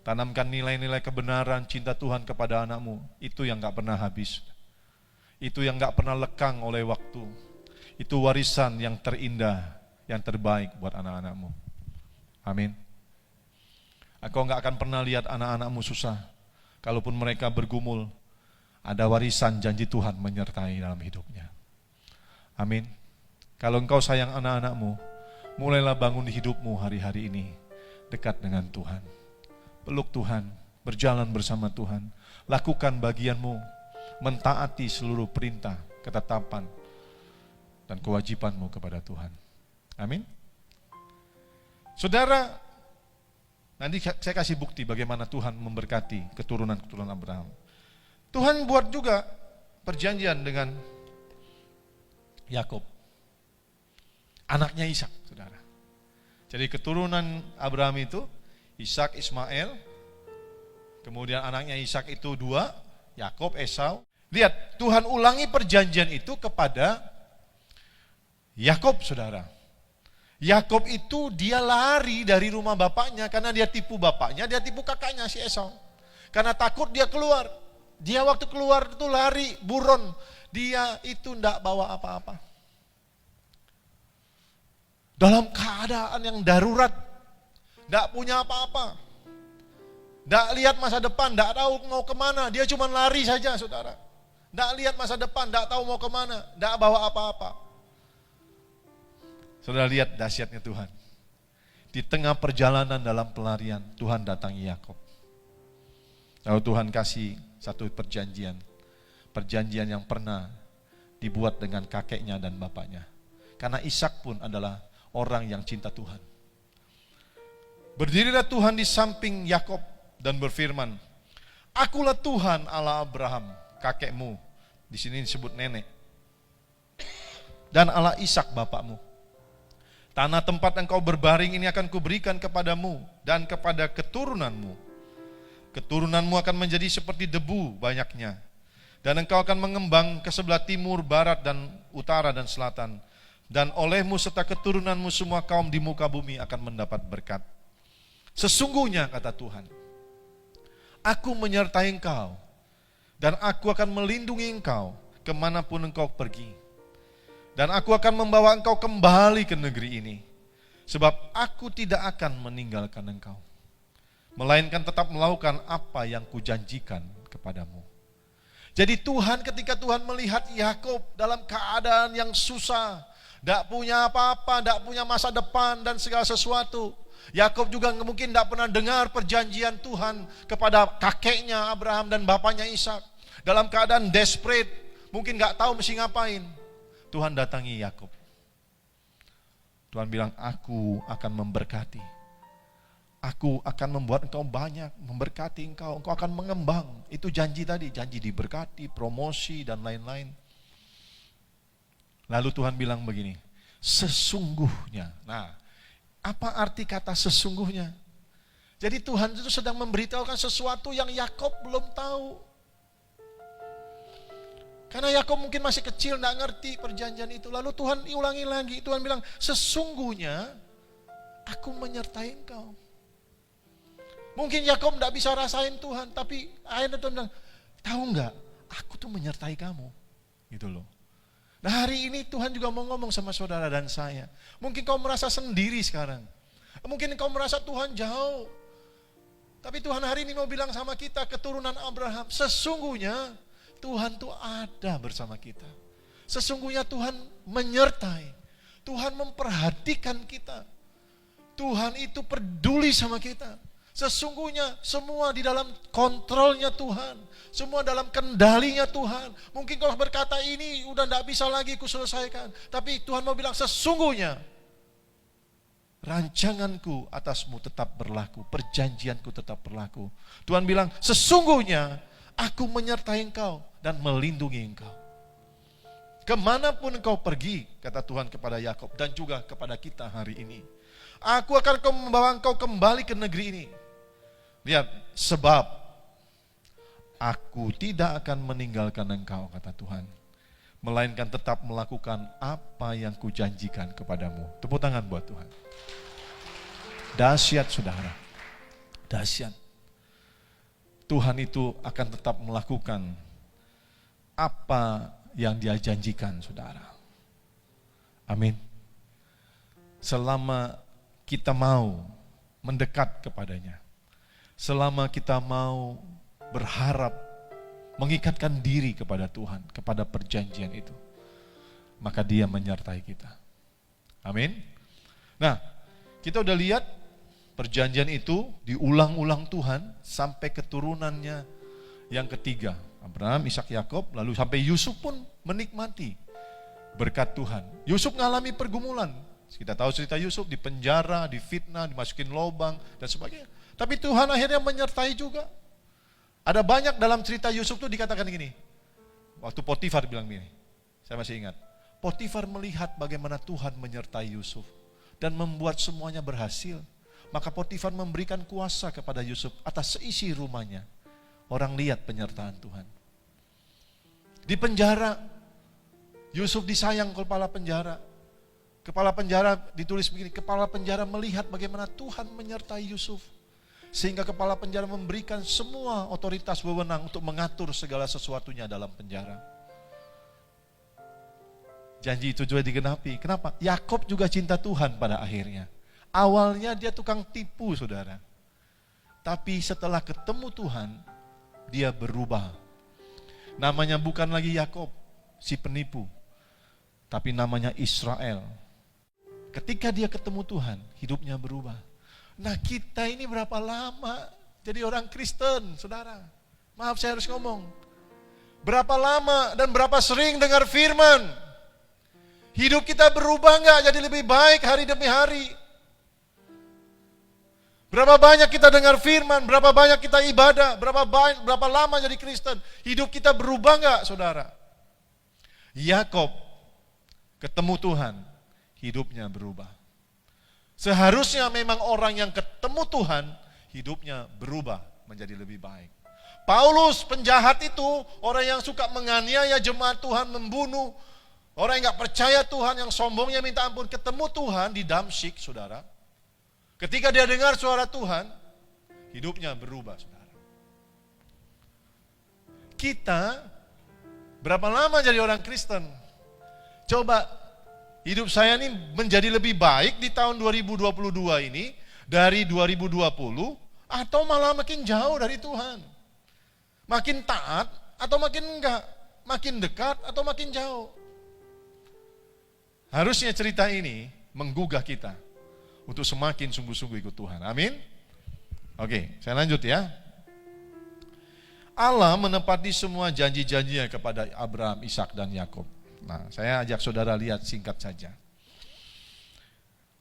tanamkan nilai-nilai kebenaran, cinta Tuhan kepada anakmu, itu yang gak pernah habis. Itu yang gak pernah lekang oleh waktu. Itu warisan yang terindah, yang terbaik buat anak-anakmu. Amin. Engkau gak akan pernah lihat anak-anakmu susah. Kalaupun mereka bergumul, ada warisan janji Tuhan menyertai dalam hidupnya. Amin. Kalau engkau sayang anak-anakmu, mulailah bangun hidupmu hari-hari ini dekat dengan Tuhan. Peluk Tuhan, berjalan bersama Tuhan. Lakukan bagianmu, mentaati seluruh perintah, ketetapan, dan kewajibanmu kepada Tuhan. Amin. Saudara, nanti saya kasih bukti bagaimana Tuhan memberkati keturunan-keturunan Abraham. Tuhan buat juga perjanjian dengan Yakub, anaknya Ishak, saudara. Jadi keturunan Abraham itu Ishak, Ismail, kemudian anaknya Ishak itu 2, Yakub, Esau. Lihat, Tuhan ulangi perjanjian itu kepada Yakub, saudara. Yakub itu dia lari dari rumah bapaknya karena dia tipu bapaknya, dia tipu kakaknya si Esau. Karena takut dia keluar. Dia waktu keluar itu lari, buron. Dia itu tidak bawa apa-apa. Dalam keadaan yang darurat, tidak punya apa-apa. Tidak lihat masa depan, tidak tahu mau kemana. Dia cuma lari saja, saudara. Tidak lihat masa depan, tidak tahu mau kemana. Tidak bawa apa-apa. Saudara lihat dahsyatnya Tuhan. Di tengah perjalanan dalam pelarian, Tuhan datangi Yakub. Lalu Tuhan kasih satu perjanjian. Perjanjian yang pernah dibuat dengan kakeknya dan bapaknya. Karena Ishak pun adalah orang yang cinta Tuhan. Berdirilah Tuhan di samping Yakub dan berfirman, Akulah Tuhan Allah Abraham, kakekmu. Di sini disebut nenek. Dan Allah Ishak bapakmu. Tanah tempat engkau berbaring ini akan kuberikan kepadamu dan kepada keturunanmu. Keturunanmu akan menjadi seperti debu banyaknya. Dan engkau akan mengembang ke sebelah timur, barat, dan utara, dan selatan. Dan olehmu serta keturunanmu semua kaum di muka bumi akan mendapat berkat. Sesungguhnya, kata Tuhan, Aku menyertai engkau, dan aku akan melindungi engkau kemanapun engkau pergi. Dan aku akan membawa engkau kembali ke negeri ini, sebab aku tidak akan meninggalkan engkau, melainkan tetap melakukan apa yang kujanjikan kepadamu. Jadi Tuhan, ketika Tuhan melihat Yakub dalam keadaan yang susah, tidak punya apa-apa, tidak punya masa depan dan segala sesuatu. Yakub juga mungkin tidak pernah dengar perjanjian Tuhan kepada kakeknya Abraham dan bapaknya Ishak. Dalam keadaan desperate, mungkin nggak tahu mesti ngapain. Tuhan datangi Yakub. Tuhan bilang, aku akan memberkati. Aku akan membuat engkau banyak, memberkati engkau akan mengembang. Itu janji tadi, janji diberkati, promosi dan lain-lain. Lalu Tuhan bilang begini, sesungguhnya. Nah, apa arti kata sesungguhnya? Jadi Tuhan itu sedang memberitahukan sesuatu yang Yakub belum tahu. Karena Yakub mungkin masih kecil, tidak ngerti perjanjian itu. Lalu Tuhan ulangi lagi, Tuhan bilang, sesungguhnya aku menyertai engkau. Mungkin Yakub tidak bisa rasain Tuhan, tapi akhirnya Tuhan bilang, tahu nggak? Aku tuh menyertai kamu, gitu loh. Nah, hari ini Tuhan juga mau ngomong sama saudara dan saya. Mungkin kau merasa sendiri sekarang. Mungkin kau merasa Tuhan jauh. Tapi Tuhan hari ini mau bilang sama kita, keturunan Abraham, sesungguhnya Tuhan tuh ada bersama kita. Sesungguhnya Tuhan menyertai. Tuhan memperhatikan kita. Tuhan itu peduli sama kita. Sesungguhnya semua di dalam kontrolnya Tuhan. Semua dalam kendalinya Tuhan. Mungkin kalau berkata ini udah tidak bisa lagi kuselesaikan. Tapi Tuhan mau bilang sesungguhnya rancanganku atasmu tetap berlaku. Perjanjianku tetap berlaku. Tuhan bilang sesungguhnya aku menyertai engkau dan melindungi engkau. Kemanapun engkau pergi, kata Tuhan kepada Yakub dan juga kepada kita hari ini. Aku akan membawa engkau kembali ke negeri ini. Lihat, sebab aku tidak akan meninggalkan engkau, kata Tuhan. Melainkan tetap melakukan apa yang kujanjikan kepadamu. Tepuk tangan buat Tuhan. Dahsyat saudara. Dahsyat. Tuhan itu akan tetap melakukan apa yang Dia janjikan, saudara. Amin. Selama kita mau mendekat kepadanya. Selama kita mau berharap mengikatkan diri kepada Tuhan, kepada perjanjian itu, maka Dia menyertai kita. Amin. Nah, kita udah lihat perjanjian itu diulang-ulang Tuhan sampai keturunannya yang ketiga, Abraham, Ishak, Yakub, lalu sampai Yusuf pun menikmati berkat Tuhan. Yusuf mengalami pergumulan. Kita tahu cerita Yusuf, di penjara, difitnah, dimasukin lubang dan sebagainya. Tapi Tuhan akhirnya menyertai juga. Ada banyak dalam cerita Yusuf itu dikatakan gini. Waktu Potifar bilang gini, saya masih ingat. Potifar melihat bagaimana Tuhan menyertai Yusuf dan membuat semuanya berhasil. Maka Potifar memberikan kuasa kepada Yusuf atas seisi rumahnya. Orang lihat penyertaan Tuhan. Di penjara, Yusuf disayang kepala penjara. Kepala penjara ditulis begini, kepala penjara melihat bagaimana Tuhan menyertai Yusuf. Sehingga kepala penjara memberikan semua otoritas wewenang untuk mengatur segala sesuatunya dalam penjara. Janji itu juga digenapi. Kenapa? Yakub juga cinta Tuhan pada akhirnya. Awalnya dia tukang tipu, saudara. Tapi setelah ketemu Tuhan, dia berubah. Namanya bukan lagi Yakub, si penipu. Tapi namanya Israel. Ketika dia ketemu Tuhan, hidupnya berubah. Nah, kita ini berapa lama jadi orang Kristen, saudara? Maaf saya harus ngomong. Berapa lama dan berapa sering dengar firman? Hidup kita berubah nggak jadi lebih baik hari demi hari? Berapa banyak kita dengar firman, berapa banyak kita ibadah, berapa lama jadi Kristen, hidup kita berubah nggak, saudara? Yakob ketemu Tuhan, hidupnya berubah. Seharusnya memang orang yang ketemu Tuhan, hidupnya berubah menjadi lebih baik. Paulus penjahat itu, orang yang suka menganiaya jemaat Tuhan, membunuh, orang yang gak percaya Tuhan, yang sombongnya minta ampun, ketemu Tuhan di Damsyik, saudara. Ketika dia dengar suara Tuhan, hidupnya berubah, saudara. Kita berapa lama jadi orang Kristen? Coba, hidup saya ini menjadi lebih baik di tahun 2022 ini dari 2020, atau malah makin jauh dari Tuhan? Makin taat atau makin enggak? Makin dekat atau makin jauh? Harusnya cerita ini menggugah kita untuk semakin sungguh-sungguh ikut Tuhan. Amin. Oke, saya lanjut ya. Allah menepati semua janji-janjinya kepada Abraham, Ishak dan Yakub. Nah, saya ajak saudara lihat singkat saja.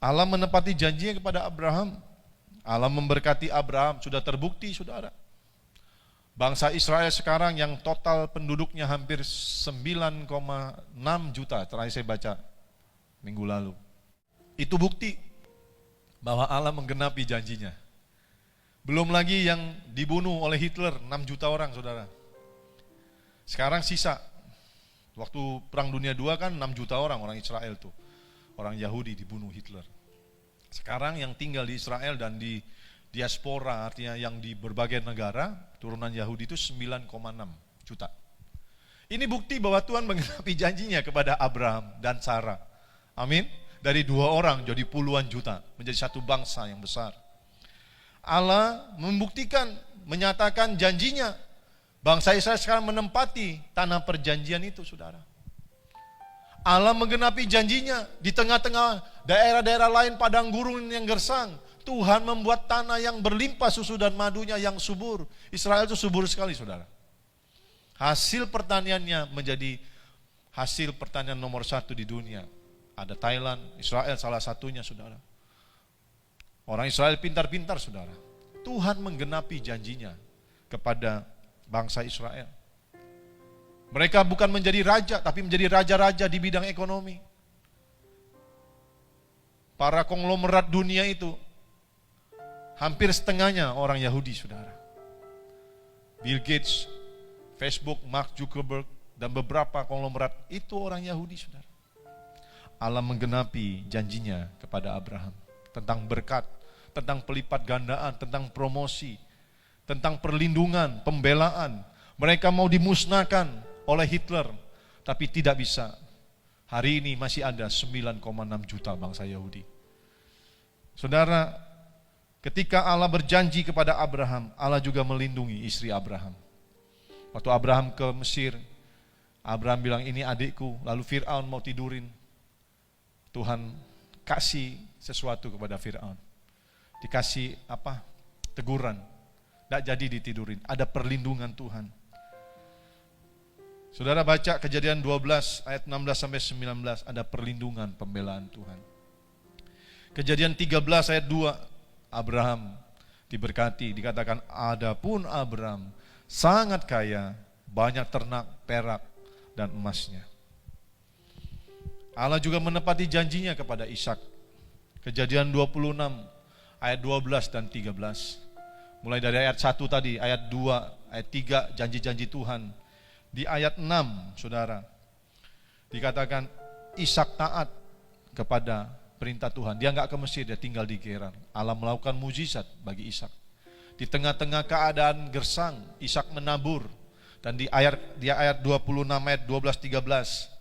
Allah menepati janjinya kepada Abraham. Allah memberkati Abraham, sudah terbukti, saudara. Bangsa Israel sekarang yang total penduduknya hampir 9,6 juta, terakhir saya baca minggu lalu. Itu bukti bahwa Allah menggenapi janjinya. Belum lagi yang dibunuh oleh Hitler, 6 juta orang, saudara. Sekarang sisa. Waktu Perang Dunia II kan 6 juta orang Israel tuh. Orang Yahudi dibunuh Hitler. Sekarang yang tinggal di Israel dan di diaspora, artinya yang di berbagai negara, turunan Yahudi itu 9,6 juta. Ini bukti bahwa Tuhan menggenapi janjinya kepada Abraham dan Sarah. Amin. Dari 2 orang jadi puluhan juta, menjadi satu bangsa yang besar. Allah membuktikan, menyatakan janjinya. Bangsa Israel sekarang menempati tanah perjanjian itu, saudara. Allah menggenapi janjinya di tengah-tengah daerah-daerah lain padang gurun yang gersang. Tuhan membuat tanah yang berlimpah susu dan madunya yang subur. Israel itu subur sekali, saudara. Hasil pertaniannya menjadi hasil pertanian nomor 1 di dunia. Ada Thailand, Israel salah satunya, saudara. Orang Israel pintar-pintar, saudara. Tuhan menggenapi janjinya kepada bangsa Israel. Mereka bukan menjadi raja, tapi menjadi raja-raja di bidang ekonomi. Para konglomerat dunia itu hampir setengahnya orang Yahudi, saudara. Bill Gates, Facebook, Mark Zuckerberg, dan beberapa konglomerat itu orang Yahudi, saudara. Allah menggenapi janjinya kepada Abraham tentang berkat, tentang pelipat gandaan, tentang promosi, tentang perlindungan, pembelaan. Mereka mau dimusnahkan oleh Hitler, tapi tidak bisa. Hari ini masih ada 9,6 juta bangsa Yahudi. Saudara, ketika Allah berjanji kepada Abraham, Allah juga melindungi istri Abraham. Waktu Abraham ke Mesir, Abraham bilang, ini adikku, lalu Fir'aun mau tidurin. Tuhan kasih sesuatu kepada Fir'aun. Dikasih teguran. Tidak jadi ditidurin, ada perlindungan Tuhan. Saudara baca Kejadian 12 ayat 16-19, ada perlindungan pembelaan Tuhan. Kejadian 13 ayat 2, Abraham diberkati, dikatakan adapun Abraham sangat kaya, banyak ternak, perak, dan emasnya. Allah juga menepati janjinya kepada Ishak. Kejadian 26 ayat 12 dan 13. Mulai dari ayat 1 tadi, ayat 2, ayat 3 janji-janji Tuhan. Di ayat 6, saudara, dikatakan Ishak taat kepada perintah Tuhan. Dia enggak ke Mesir, dia tinggal di Gerar. Allah melakukan mujizat bagi Ishak. Di tengah-tengah keadaan gersang, Ishak menabur. Dan di ayat 26 ayat 12-13,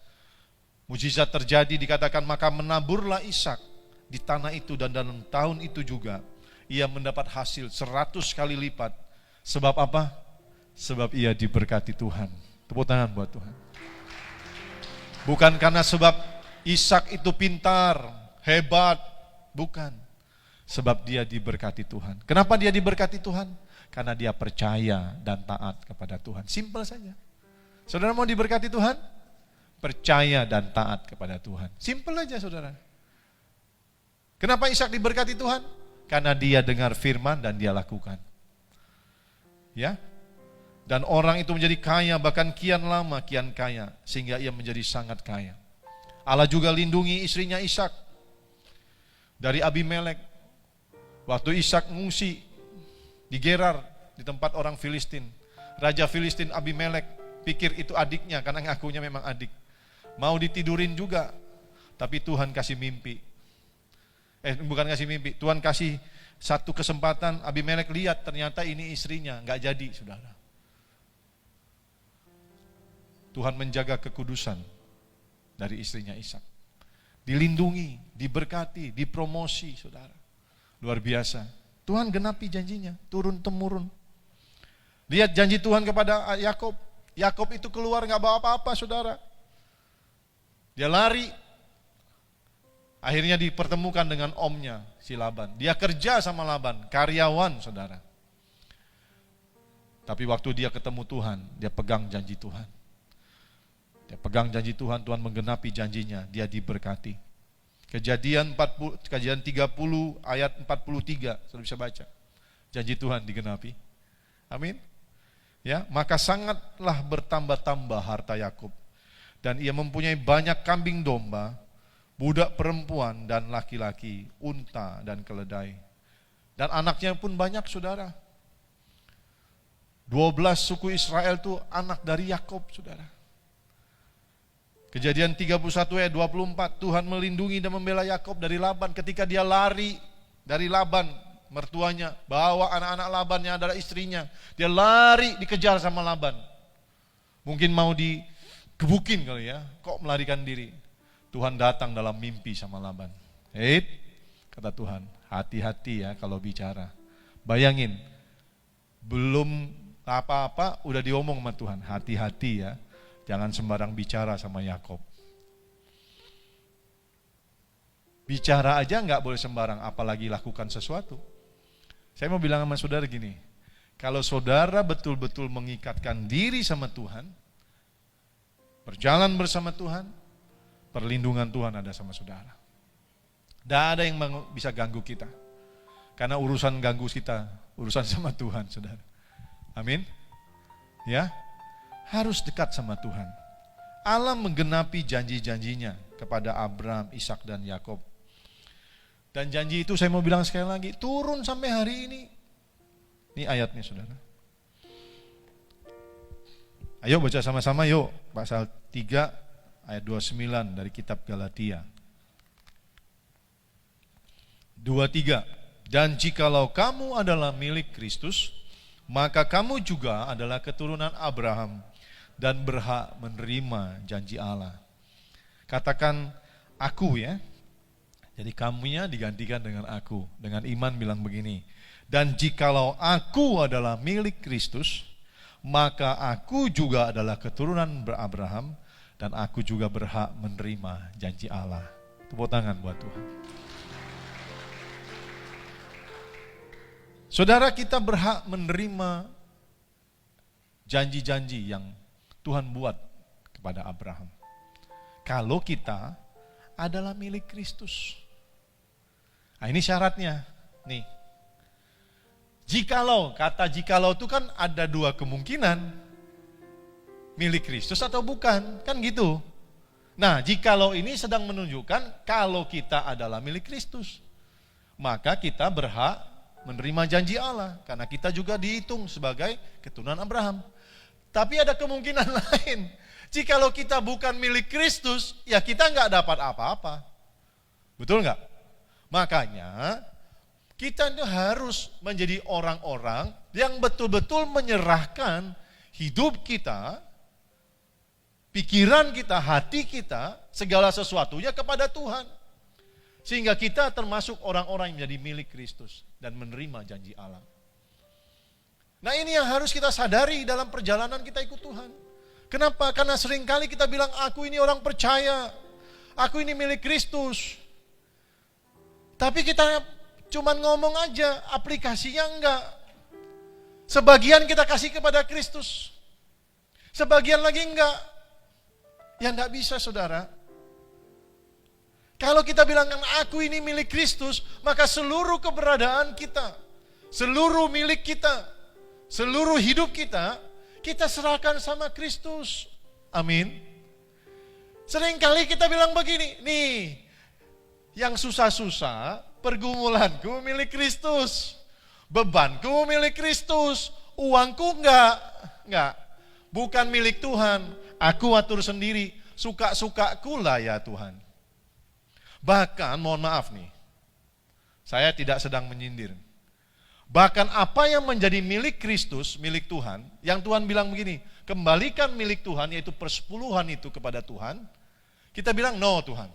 mujizat terjadi, dikatakan maka menaburlah Ishak di tanah itu, dan dalam tahun itu juga ia mendapat hasil 100 kali lipat. Sebab apa? Sebab ia diberkati Tuhan. Tepuk tangan buat Tuhan. Bukan karena sebab Ishak itu pintar, hebat, bukan. Sebab dia diberkati Tuhan. Kenapa dia diberkati Tuhan? Karena dia percaya dan taat kepada Tuhan. Simpel saja. Saudara mau diberkati Tuhan? Percaya dan taat kepada Tuhan. Simpel aja, saudara. Kenapa Ishak diberkati Tuhan? Karena dia dengar firman dan dia lakukan. Ya. Dan orang itu menjadi kaya, bahkan kian lama kian kaya, sehingga ia menjadi sangat kaya. Allah juga lindungi istrinya Ishak dari Abimelek. Waktu Ishak ngungsi di Gerar, di tempat orang Filistin, Raja Filistin Abimelek pikir itu adiknya, karena ngakunya memang adik. Mau ditidurin juga, tapi Tuhan kasih mimpi. Bukan kasih mimpi, Tuhan kasih satu kesempatan. Abimelek lihat ternyata ini istrinya, gak jadi, saudara. Tuhan menjaga kekudusan dari istrinya Ishak. Dilindungi, diberkati, dipromosi, saudara. Luar biasa. Tuhan genapi janjinya, turun-temurun. Lihat janji Tuhan kepada Yakob. Yakob itu keluar gak bawa apa-apa, saudara. Dia lari. Akhirnya dipertemukan dengan omnya, si Laban. Dia kerja sama Laban, karyawan, saudara. Tapi waktu dia ketemu Tuhan, dia pegang janji Tuhan. Dia pegang janji Tuhan, Tuhan menggenapi janjinya, dia diberkati. Kejadian 30 ayat 43, sudah bisa baca. Janji Tuhan digenapi. Amin. Ya, maka sangatlah bertambah-tambah harta Yakub, dan ia mempunyai banyak kambing domba, budak perempuan dan laki-laki, unta dan keledai. Dan anaknya pun banyak, saudara. 12 suku Israel itu anak dari Yakub, saudara. Kejadian 31 ayat 24, Tuhan melindungi dan membela Yakub dari Laban ketika dia lari dari Laban, mertuanya, bawa anak-anak Laban yang adalah istrinya. Dia lari, dikejar sama Laban. Mungkin mau digebukin kali ya, kok melarikan diri. Tuhan datang dalam mimpi sama Laban. Kata Tuhan, hati-hati ya kalau bicara. Bayangin, belum apa-apa udah diomong sama Tuhan, hati-hati ya. Jangan sembarang bicara sama Yakob. Bicara aja nggak boleh sembarang, apalagi lakukan sesuatu. Saya mau bilang sama saudara gini, kalau saudara betul-betul mengikatkan diri sama Tuhan, berjalan bersama Tuhan, perlindungan Tuhan ada sama saudara. Tidak ada yang bisa ganggu kita. Karena urusan ganggu kita, urusan sama Tuhan, saudara. Amin. Ya, harus dekat sama Tuhan. Allah menggenapi janji-janjinya kepada Abraham, Ishak dan Yakob. Dan janji itu saya mau bilang sekali lagi, turun sampai hari ini. Ini ayatnya, saudara. Ayo baca sama-sama yuk, pasal 3 ayat 29 dari kitab Galatia. 23. Dan jikalau kamu adalah milik Kristus, maka kamu juga adalah keturunan Abraham dan berhak menerima janji Allah. Katakan aku ya. Jadi kamunya digantikan dengan aku. Dengan iman bilang begini. Dan jikalau aku adalah milik Kristus, maka aku juga adalah keturunan Abraham dan aku juga berhak menerima janji Allah. Tepuk tangan buat Tuhan. Saudara, kita berhak menerima janji-janji yang Tuhan buat kepada Abraham. Kalau kita adalah milik Kristus. Nah, ini syaratnya. Nih. Jikalau, kata jikalau itu kan ada dua kemungkinan. Milik Kristus atau bukan, kan gitu. Nah, jikalau ini sedang menunjukkan kalau kita adalah milik Kristus, maka kita berhak menerima janji Allah, karena kita juga dihitung sebagai keturunan Abraham. Tapi ada kemungkinan lain. Jikalau kita bukan milik Kristus, ya kita nggak dapat apa-apa. Betul nggak? Makanya kita harus menjadi orang-orang yang betul-betul menyerahkan hidup kita, pikiran kita, hati kita, segala sesuatunya kepada Tuhan. Sehingga kita termasuk orang-orang yang menjadi milik Kristus dan menerima janji Allah. Nah, ini yang harus kita sadari dalam perjalanan kita ikut Tuhan. Kenapa? Karena seringkali kita bilang, aku ini orang percaya, aku ini milik Kristus. Tapi kita cuman ngomong aja, aplikasinya enggak. Sebagian kita kasih kepada Kristus, sebagian lagi enggak. Ya enggak bisa, saudara. Kalau kita bilang aku ini milik Kristus, maka seluruh keberadaan kita, seluruh milik kita, seluruh hidup kita, kita serahkan sama Kristus. Amin. Seringkali kita bilang begini, nih, yang susah-susah, pergumulanku milik Kristus, bebanku milik Kristus, uangku enggak, bukan milik Tuhan, aku atur sendiri, suka-sukaku lah ya Tuhan. Bahkan, mohon maaf nih, saya tidak sedang menyindir. Bahkan apa yang menjadi milik Kristus, milik Tuhan, yang Tuhan bilang begini, kembalikan milik Tuhan, yaitu persepuluhan itu kepada Tuhan, kita bilang, no Tuhan.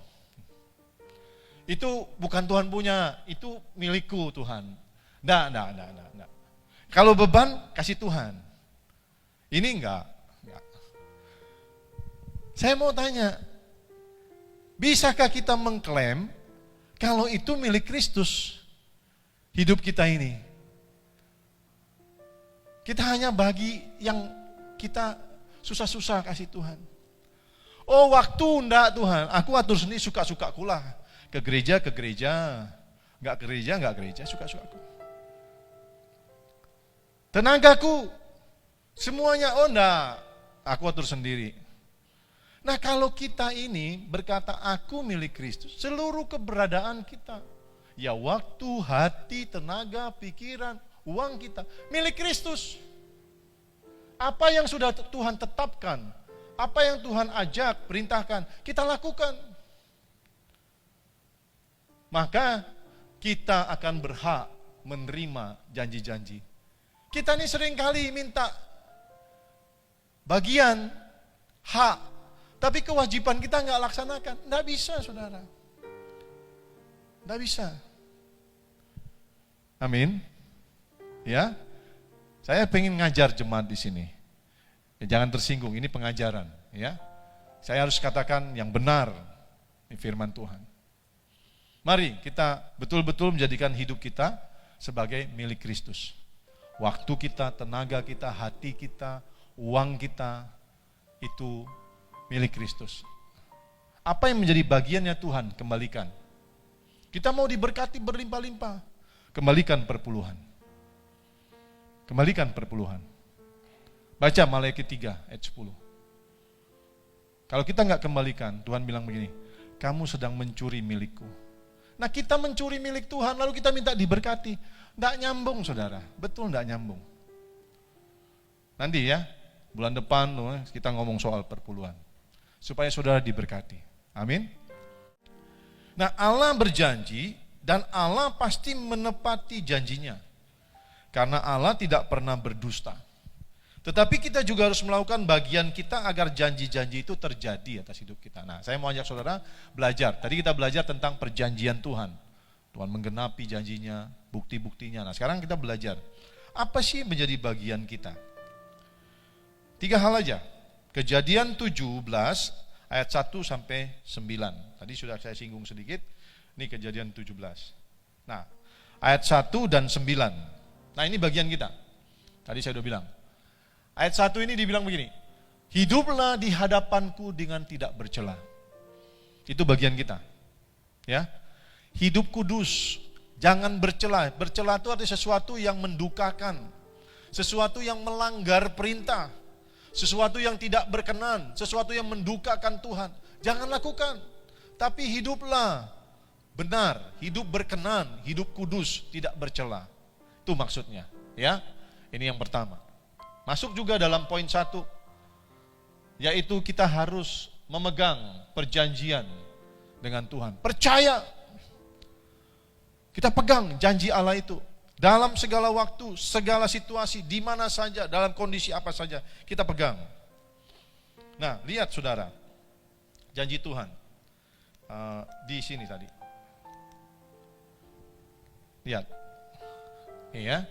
Itu bukan Tuhan punya, itu milikku Tuhan. Enggak. Kalau beban, kasih Tuhan. Ini enggak. Saya mau tanya, bisakah kita mengklaim kalau itu milik Kristus, hidup kita ini? Kita hanya bagi yang kita susah-susah kasih Tuhan. Oh, waktu enggak Tuhan, aku atur sendiri suka-sukaku lah. Ke gereja, enggak gereja, suka-sukaku. Tenagaku, semuanya, oh enggak, aku atur sendiri. Nah, kalau kita ini berkata aku milik Kristus, seluruh keberadaan kita, ya waktu, hati, tenaga, pikiran, uang kita, milik Kristus. Apa yang sudah Tuhan tetapkan, apa yang Tuhan ajak, perintahkan, kita lakukan. Maka kita akan berhak menerima janji-janji. Kita ini seringkali minta bagian, hak, tapi kewajiban kita nggak laksanakan. Nggak bisa, saudara. Nggak bisa. Amin. Ya, saya pengen ngajar jemaat di sini. Ya, jangan tersinggung, ini pengajaran. Ya, saya harus katakan yang benar, ini firman Tuhan. Mari kita betul-betul menjadikan hidup kita sebagai milik Kristus. Waktu kita, tenaga kita, hati kita, uang kita, itu milik Kristus. Apa yang menjadi bagiannya Tuhan, kembalikan. Kita mau diberkati berlimpah-limpah, kembalikan perpuluhan. Kembalikan perpuluhan. Baca Maleakhi 3 ayat 10. Kalau kita nggak kembalikan, Tuhan bilang begini, kamu sedang mencuri milikku. Nah, kita mencuri milik Tuhan, lalu kita minta diberkati. Nggak nyambung, saudara. Betul nggak nyambung. Nanti ya, bulan depan kita ngomong soal perpuluhan. Supaya saudara diberkati. Amin. Nah, Allah berjanji dan Allah pasti menepati janjinya. Karena Allah tidak pernah berdusta. Tetapi kita juga harus melakukan bagian kita agar janji-janji itu terjadi atas hidup kita. Nah, saya mau ajak saudara belajar. Tadi kita belajar tentang perjanjian Tuhan. Tuhan menggenapi janjinya, bukti-buktinya. Nah, sekarang kita belajar. Apa sih menjadi bagian kita? 3 hal aja. Kejadian 17 ayat 1 sampai 9. Tadi sudah saya singgung sedikit. Ini kejadian 17. Nah, ayat 1 dan 9. Nah, ini bagian kita. Tadi saya sudah bilang. Ayat 1 ini dibilang begini. Hiduplah di hadapanku dengan tidak bercela. Itu bagian kita. Ya. Hidup kudus. Jangan bercela. Bercela itu artinya sesuatu yang mendukakan. Sesuatu yang melanggar perintah. Sesuatu yang tidak berkenan, sesuatu yang mendukakan Tuhan, jangan lakukan. Tapi hiduplah benar, hidup berkenan, hidup kudus, tidak bercela. Itu maksudnya, ya. Ini yang pertama. Masuk juga dalam poin 1, yaitu kita harus memegang perjanjian dengan Tuhan. Percaya. Kita pegang janji Allah itu. Dalam segala waktu, segala situasi, di mana saja, dalam kondisi apa saja, kita pegang. Nah, lihat saudara, janji Tuhan di sini tadi. Lihat, ya,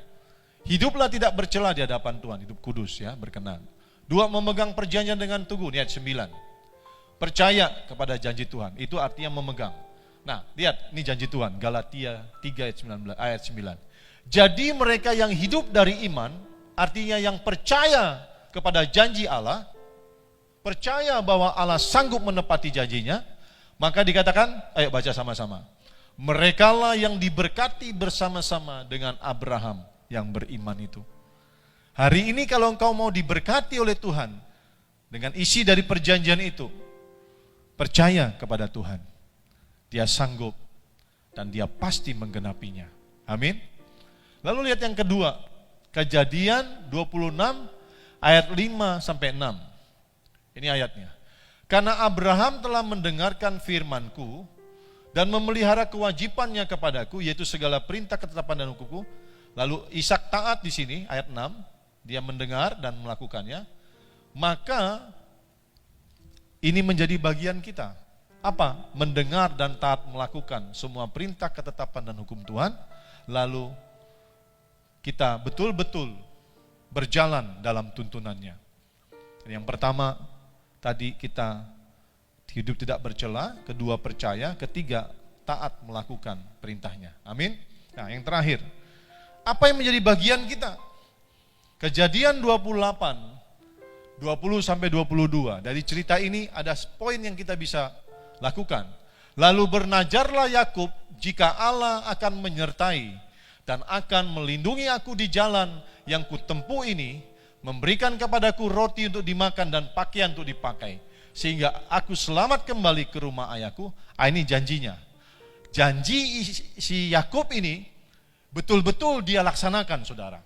hiduplah tidak bercela di hadapan Tuhan, hidup kudus ya, berkenan. 2, memegang perjanjian dengan teguh, lihat 9. Percaya kepada janji Tuhan, itu artinya memegang. Nah, lihat, ini janji Tuhan, Galatia 3 ayat 9. Jadi mereka yang hidup dari iman, artinya yang percaya kepada janji Allah, percaya bahwa Allah sanggup menepati janjinya, Maka dikatakan, ayo baca sama-sama. Merekalah yang diberkati bersama-sama dengan Abraham yang beriman itu. Hari ini kalau engkau mau diberkati oleh Tuhan dengan isi dari perjanjian itu, percaya kepada Tuhan. Dia sanggup dan dia pasti menggenapinya. Amin. Lalu lihat yang kedua, Kejadian 26 ayat 5 sampai 6. Ini ayatnya. Karena Abraham telah mendengarkan firman-Ku dan memelihara kewajibannya kepadaku, yaitu segala perintah, ketetapan dan hukum-Ku. Lalu Ishak taat di sini ayat 6, dia mendengar dan melakukannya. Maka ini menjadi bagian kita. Apa? Mendengar dan taat melakukan semua perintah, ketetapan dan hukum Tuhan. Lalu kita betul-betul berjalan dalam tuntunannya. Yang pertama, tadi kita hidup tidak bercela, kedua percaya, ketiga taat melakukan perintahnya. Amin. Nah, yang terakhir, apa yang menjadi bagian kita? Kejadian 28, 20 sampai 22. Dari cerita ini ada poin yang kita bisa lakukan. Lalu bernajarlah Yakub jika Allah akan menyertai dan akan melindungi aku di jalan yang kutempuh ini, memberikan kepadaku roti untuk dimakan dan pakaian untuk dipakai, sehingga aku selamat kembali ke rumah ayahku. Ini janjinya. Janji si Yakub ini betul-betul dia laksanakan, saudara.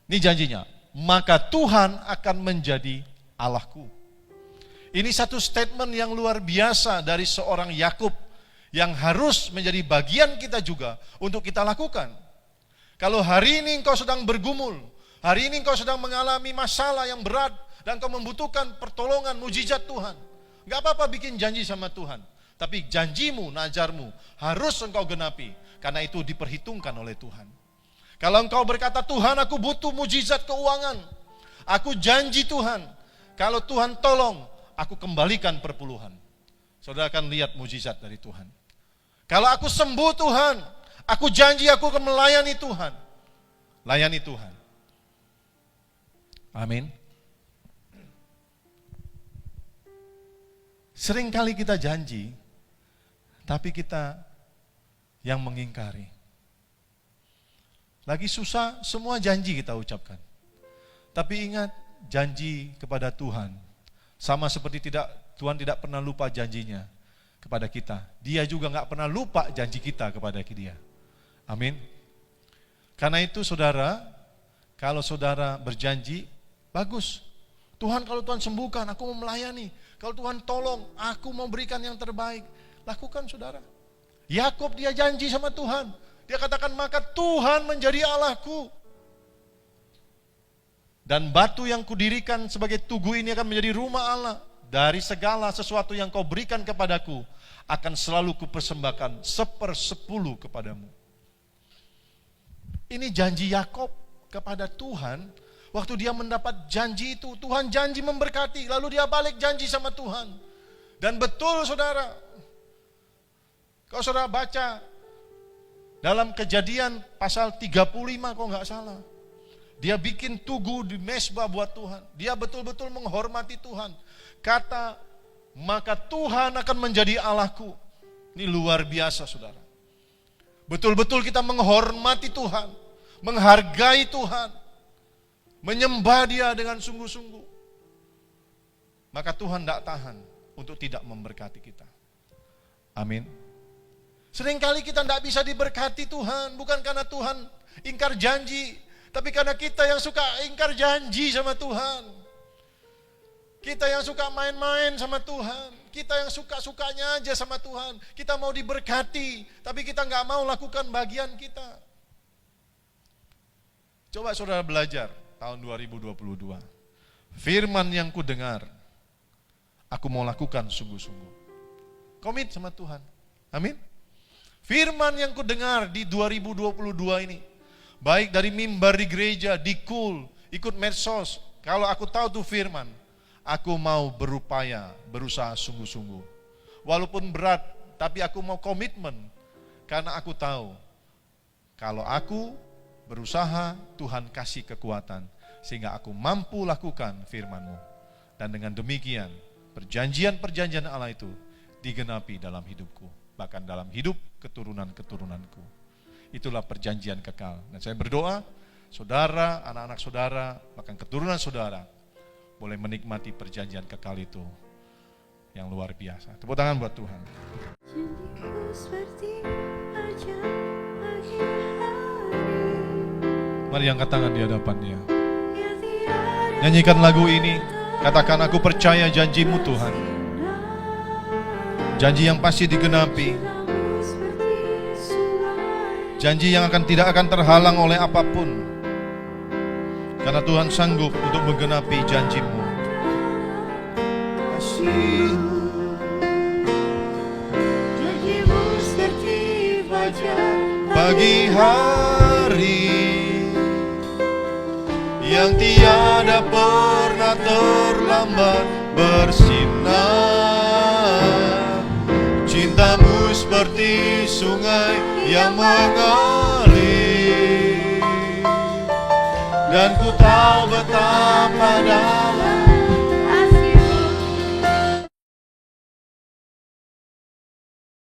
Ini janjinya. Maka Tuhan akan menjadi Allahku. Ini satu statement yang luar biasa dari seorang Yakub yang harus menjadi bagian kita juga untuk kita lakukan. Kalau hari ini engkau sedang bergumul, hari ini engkau sedang mengalami masalah yang berat dan engkau membutuhkan pertolongan mujizat Tuhan, gak apa-apa bikin janji sama Tuhan, tapi janjimu, najarmu harus engkau genapi, karena itu diperhitungkan oleh Tuhan. Kalau engkau berkata, Tuhan aku butuh mujizat keuangan, aku janji Tuhan, kalau Tuhan tolong, aku kembalikan perpuluhan. Saudara akan lihat mujizat dari Tuhan. Kalau aku sembuh Tuhan, aku janji aku akan melayani Tuhan. Layani Tuhan. Amin. Seringkali kita janji, tapi kita yang mengingkari. Lagi susah, semua janji kita ucapkan. Tapi ingat, janji kepada Tuhan sama seperti Tuhan tidak pernah lupa janjinya kepada kita. Dia juga gak pernah lupa janji kita kepada dia. Amin. Karena itu saudara, kalau saudara berjanji, bagus. Tuhan, kalau Tuhan sembuhkan, aku mau melayani. Kalau Tuhan tolong, aku mau berikan yang terbaik. Lakukan saudara. Yakub dia janji sama Tuhan. Dia katakan, maka Tuhan menjadi Allahku. Dan batu yang kudirikan sebagai tugu ini akan menjadi rumah Allah. Dari segala sesuatu yang kau berikan kepadaku, akan selalu kupersembahkan 1/10 kepadamu. Ini janji Yakub kepada Tuhan. Waktu dia mendapat janji itu, Tuhan janji memberkati, lalu dia balik janji sama Tuhan. Dan betul saudara, kalau saudara baca dalam Kejadian pasal 35 kalau nggak salah, dia bikin tugu di mesbah buat Tuhan. Dia betul-betul menghormati Tuhan. Kata, maka Tuhan akan menjadi Allahku. Ini luar biasa saudara. Betul-betul kita menghormati Tuhan, menghargai Tuhan, menyembah Dia dengan sungguh-sungguh. Maka Tuhan tidak tahan untuk tidak memberkati kita. Amin. Seringkali kita tidak bisa diberkati Tuhan, bukan karena Tuhan ingkar janji, tapi karena kita yang suka ingkar janji sama Tuhan. Kita yang suka main-main sama Tuhan. Kita yang suka-sukanya aja sama Tuhan. Kita mau diberkati, tapi kita gak mau lakukan bagian kita. Coba saudara belajar tahun 2022. Firman yang ku dengar, aku mau lakukan sungguh-sungguh. Komit sama Tuhan. Amin. Firman yang ku dengar di 2022 ini, baik dari mimbar di gereja, di KUL, ikut medsos. Kalau aku tahu tuh firman, aku mau berupaya, berusaha sungguh-sungguh. Walaupun berat, tapi aku mau komitmen. Karena aku tahu, kalau aku berusaha, Tuhan kasih kekuatan. Sehingga aku mampu lakukan firman-Mu. Dan dengan demikian, perjanjian-perjanjian Allah itu digenapi dalam hidupku, bahkan dalam hidup keturunan-keturunanku. Itulah perjanjian kekal. Dan saya berdoa, saudara, anak-anak saudara, bahkan keturunan saudara boleh menikmati perjanjian kekal itu yang luar biasa. Tepuk tangan buat Tuhan. Mari angkat tangan di hadapannya. Nyanyikan lagu ini. Katakan, aku percaya janji-Mu Tuhan. Janji yang pasti digenapi. Janji yang tidak akan terhalang oleh apapun. Karena Tuhan sanggup untuk menggenapi janji-Mu. Janji-Mu seperti fajar Pagi hari yang tiada pernah terlambat bersinar. Cinta-Mu seperti sungai yang mengalir, dan ku tahu betapa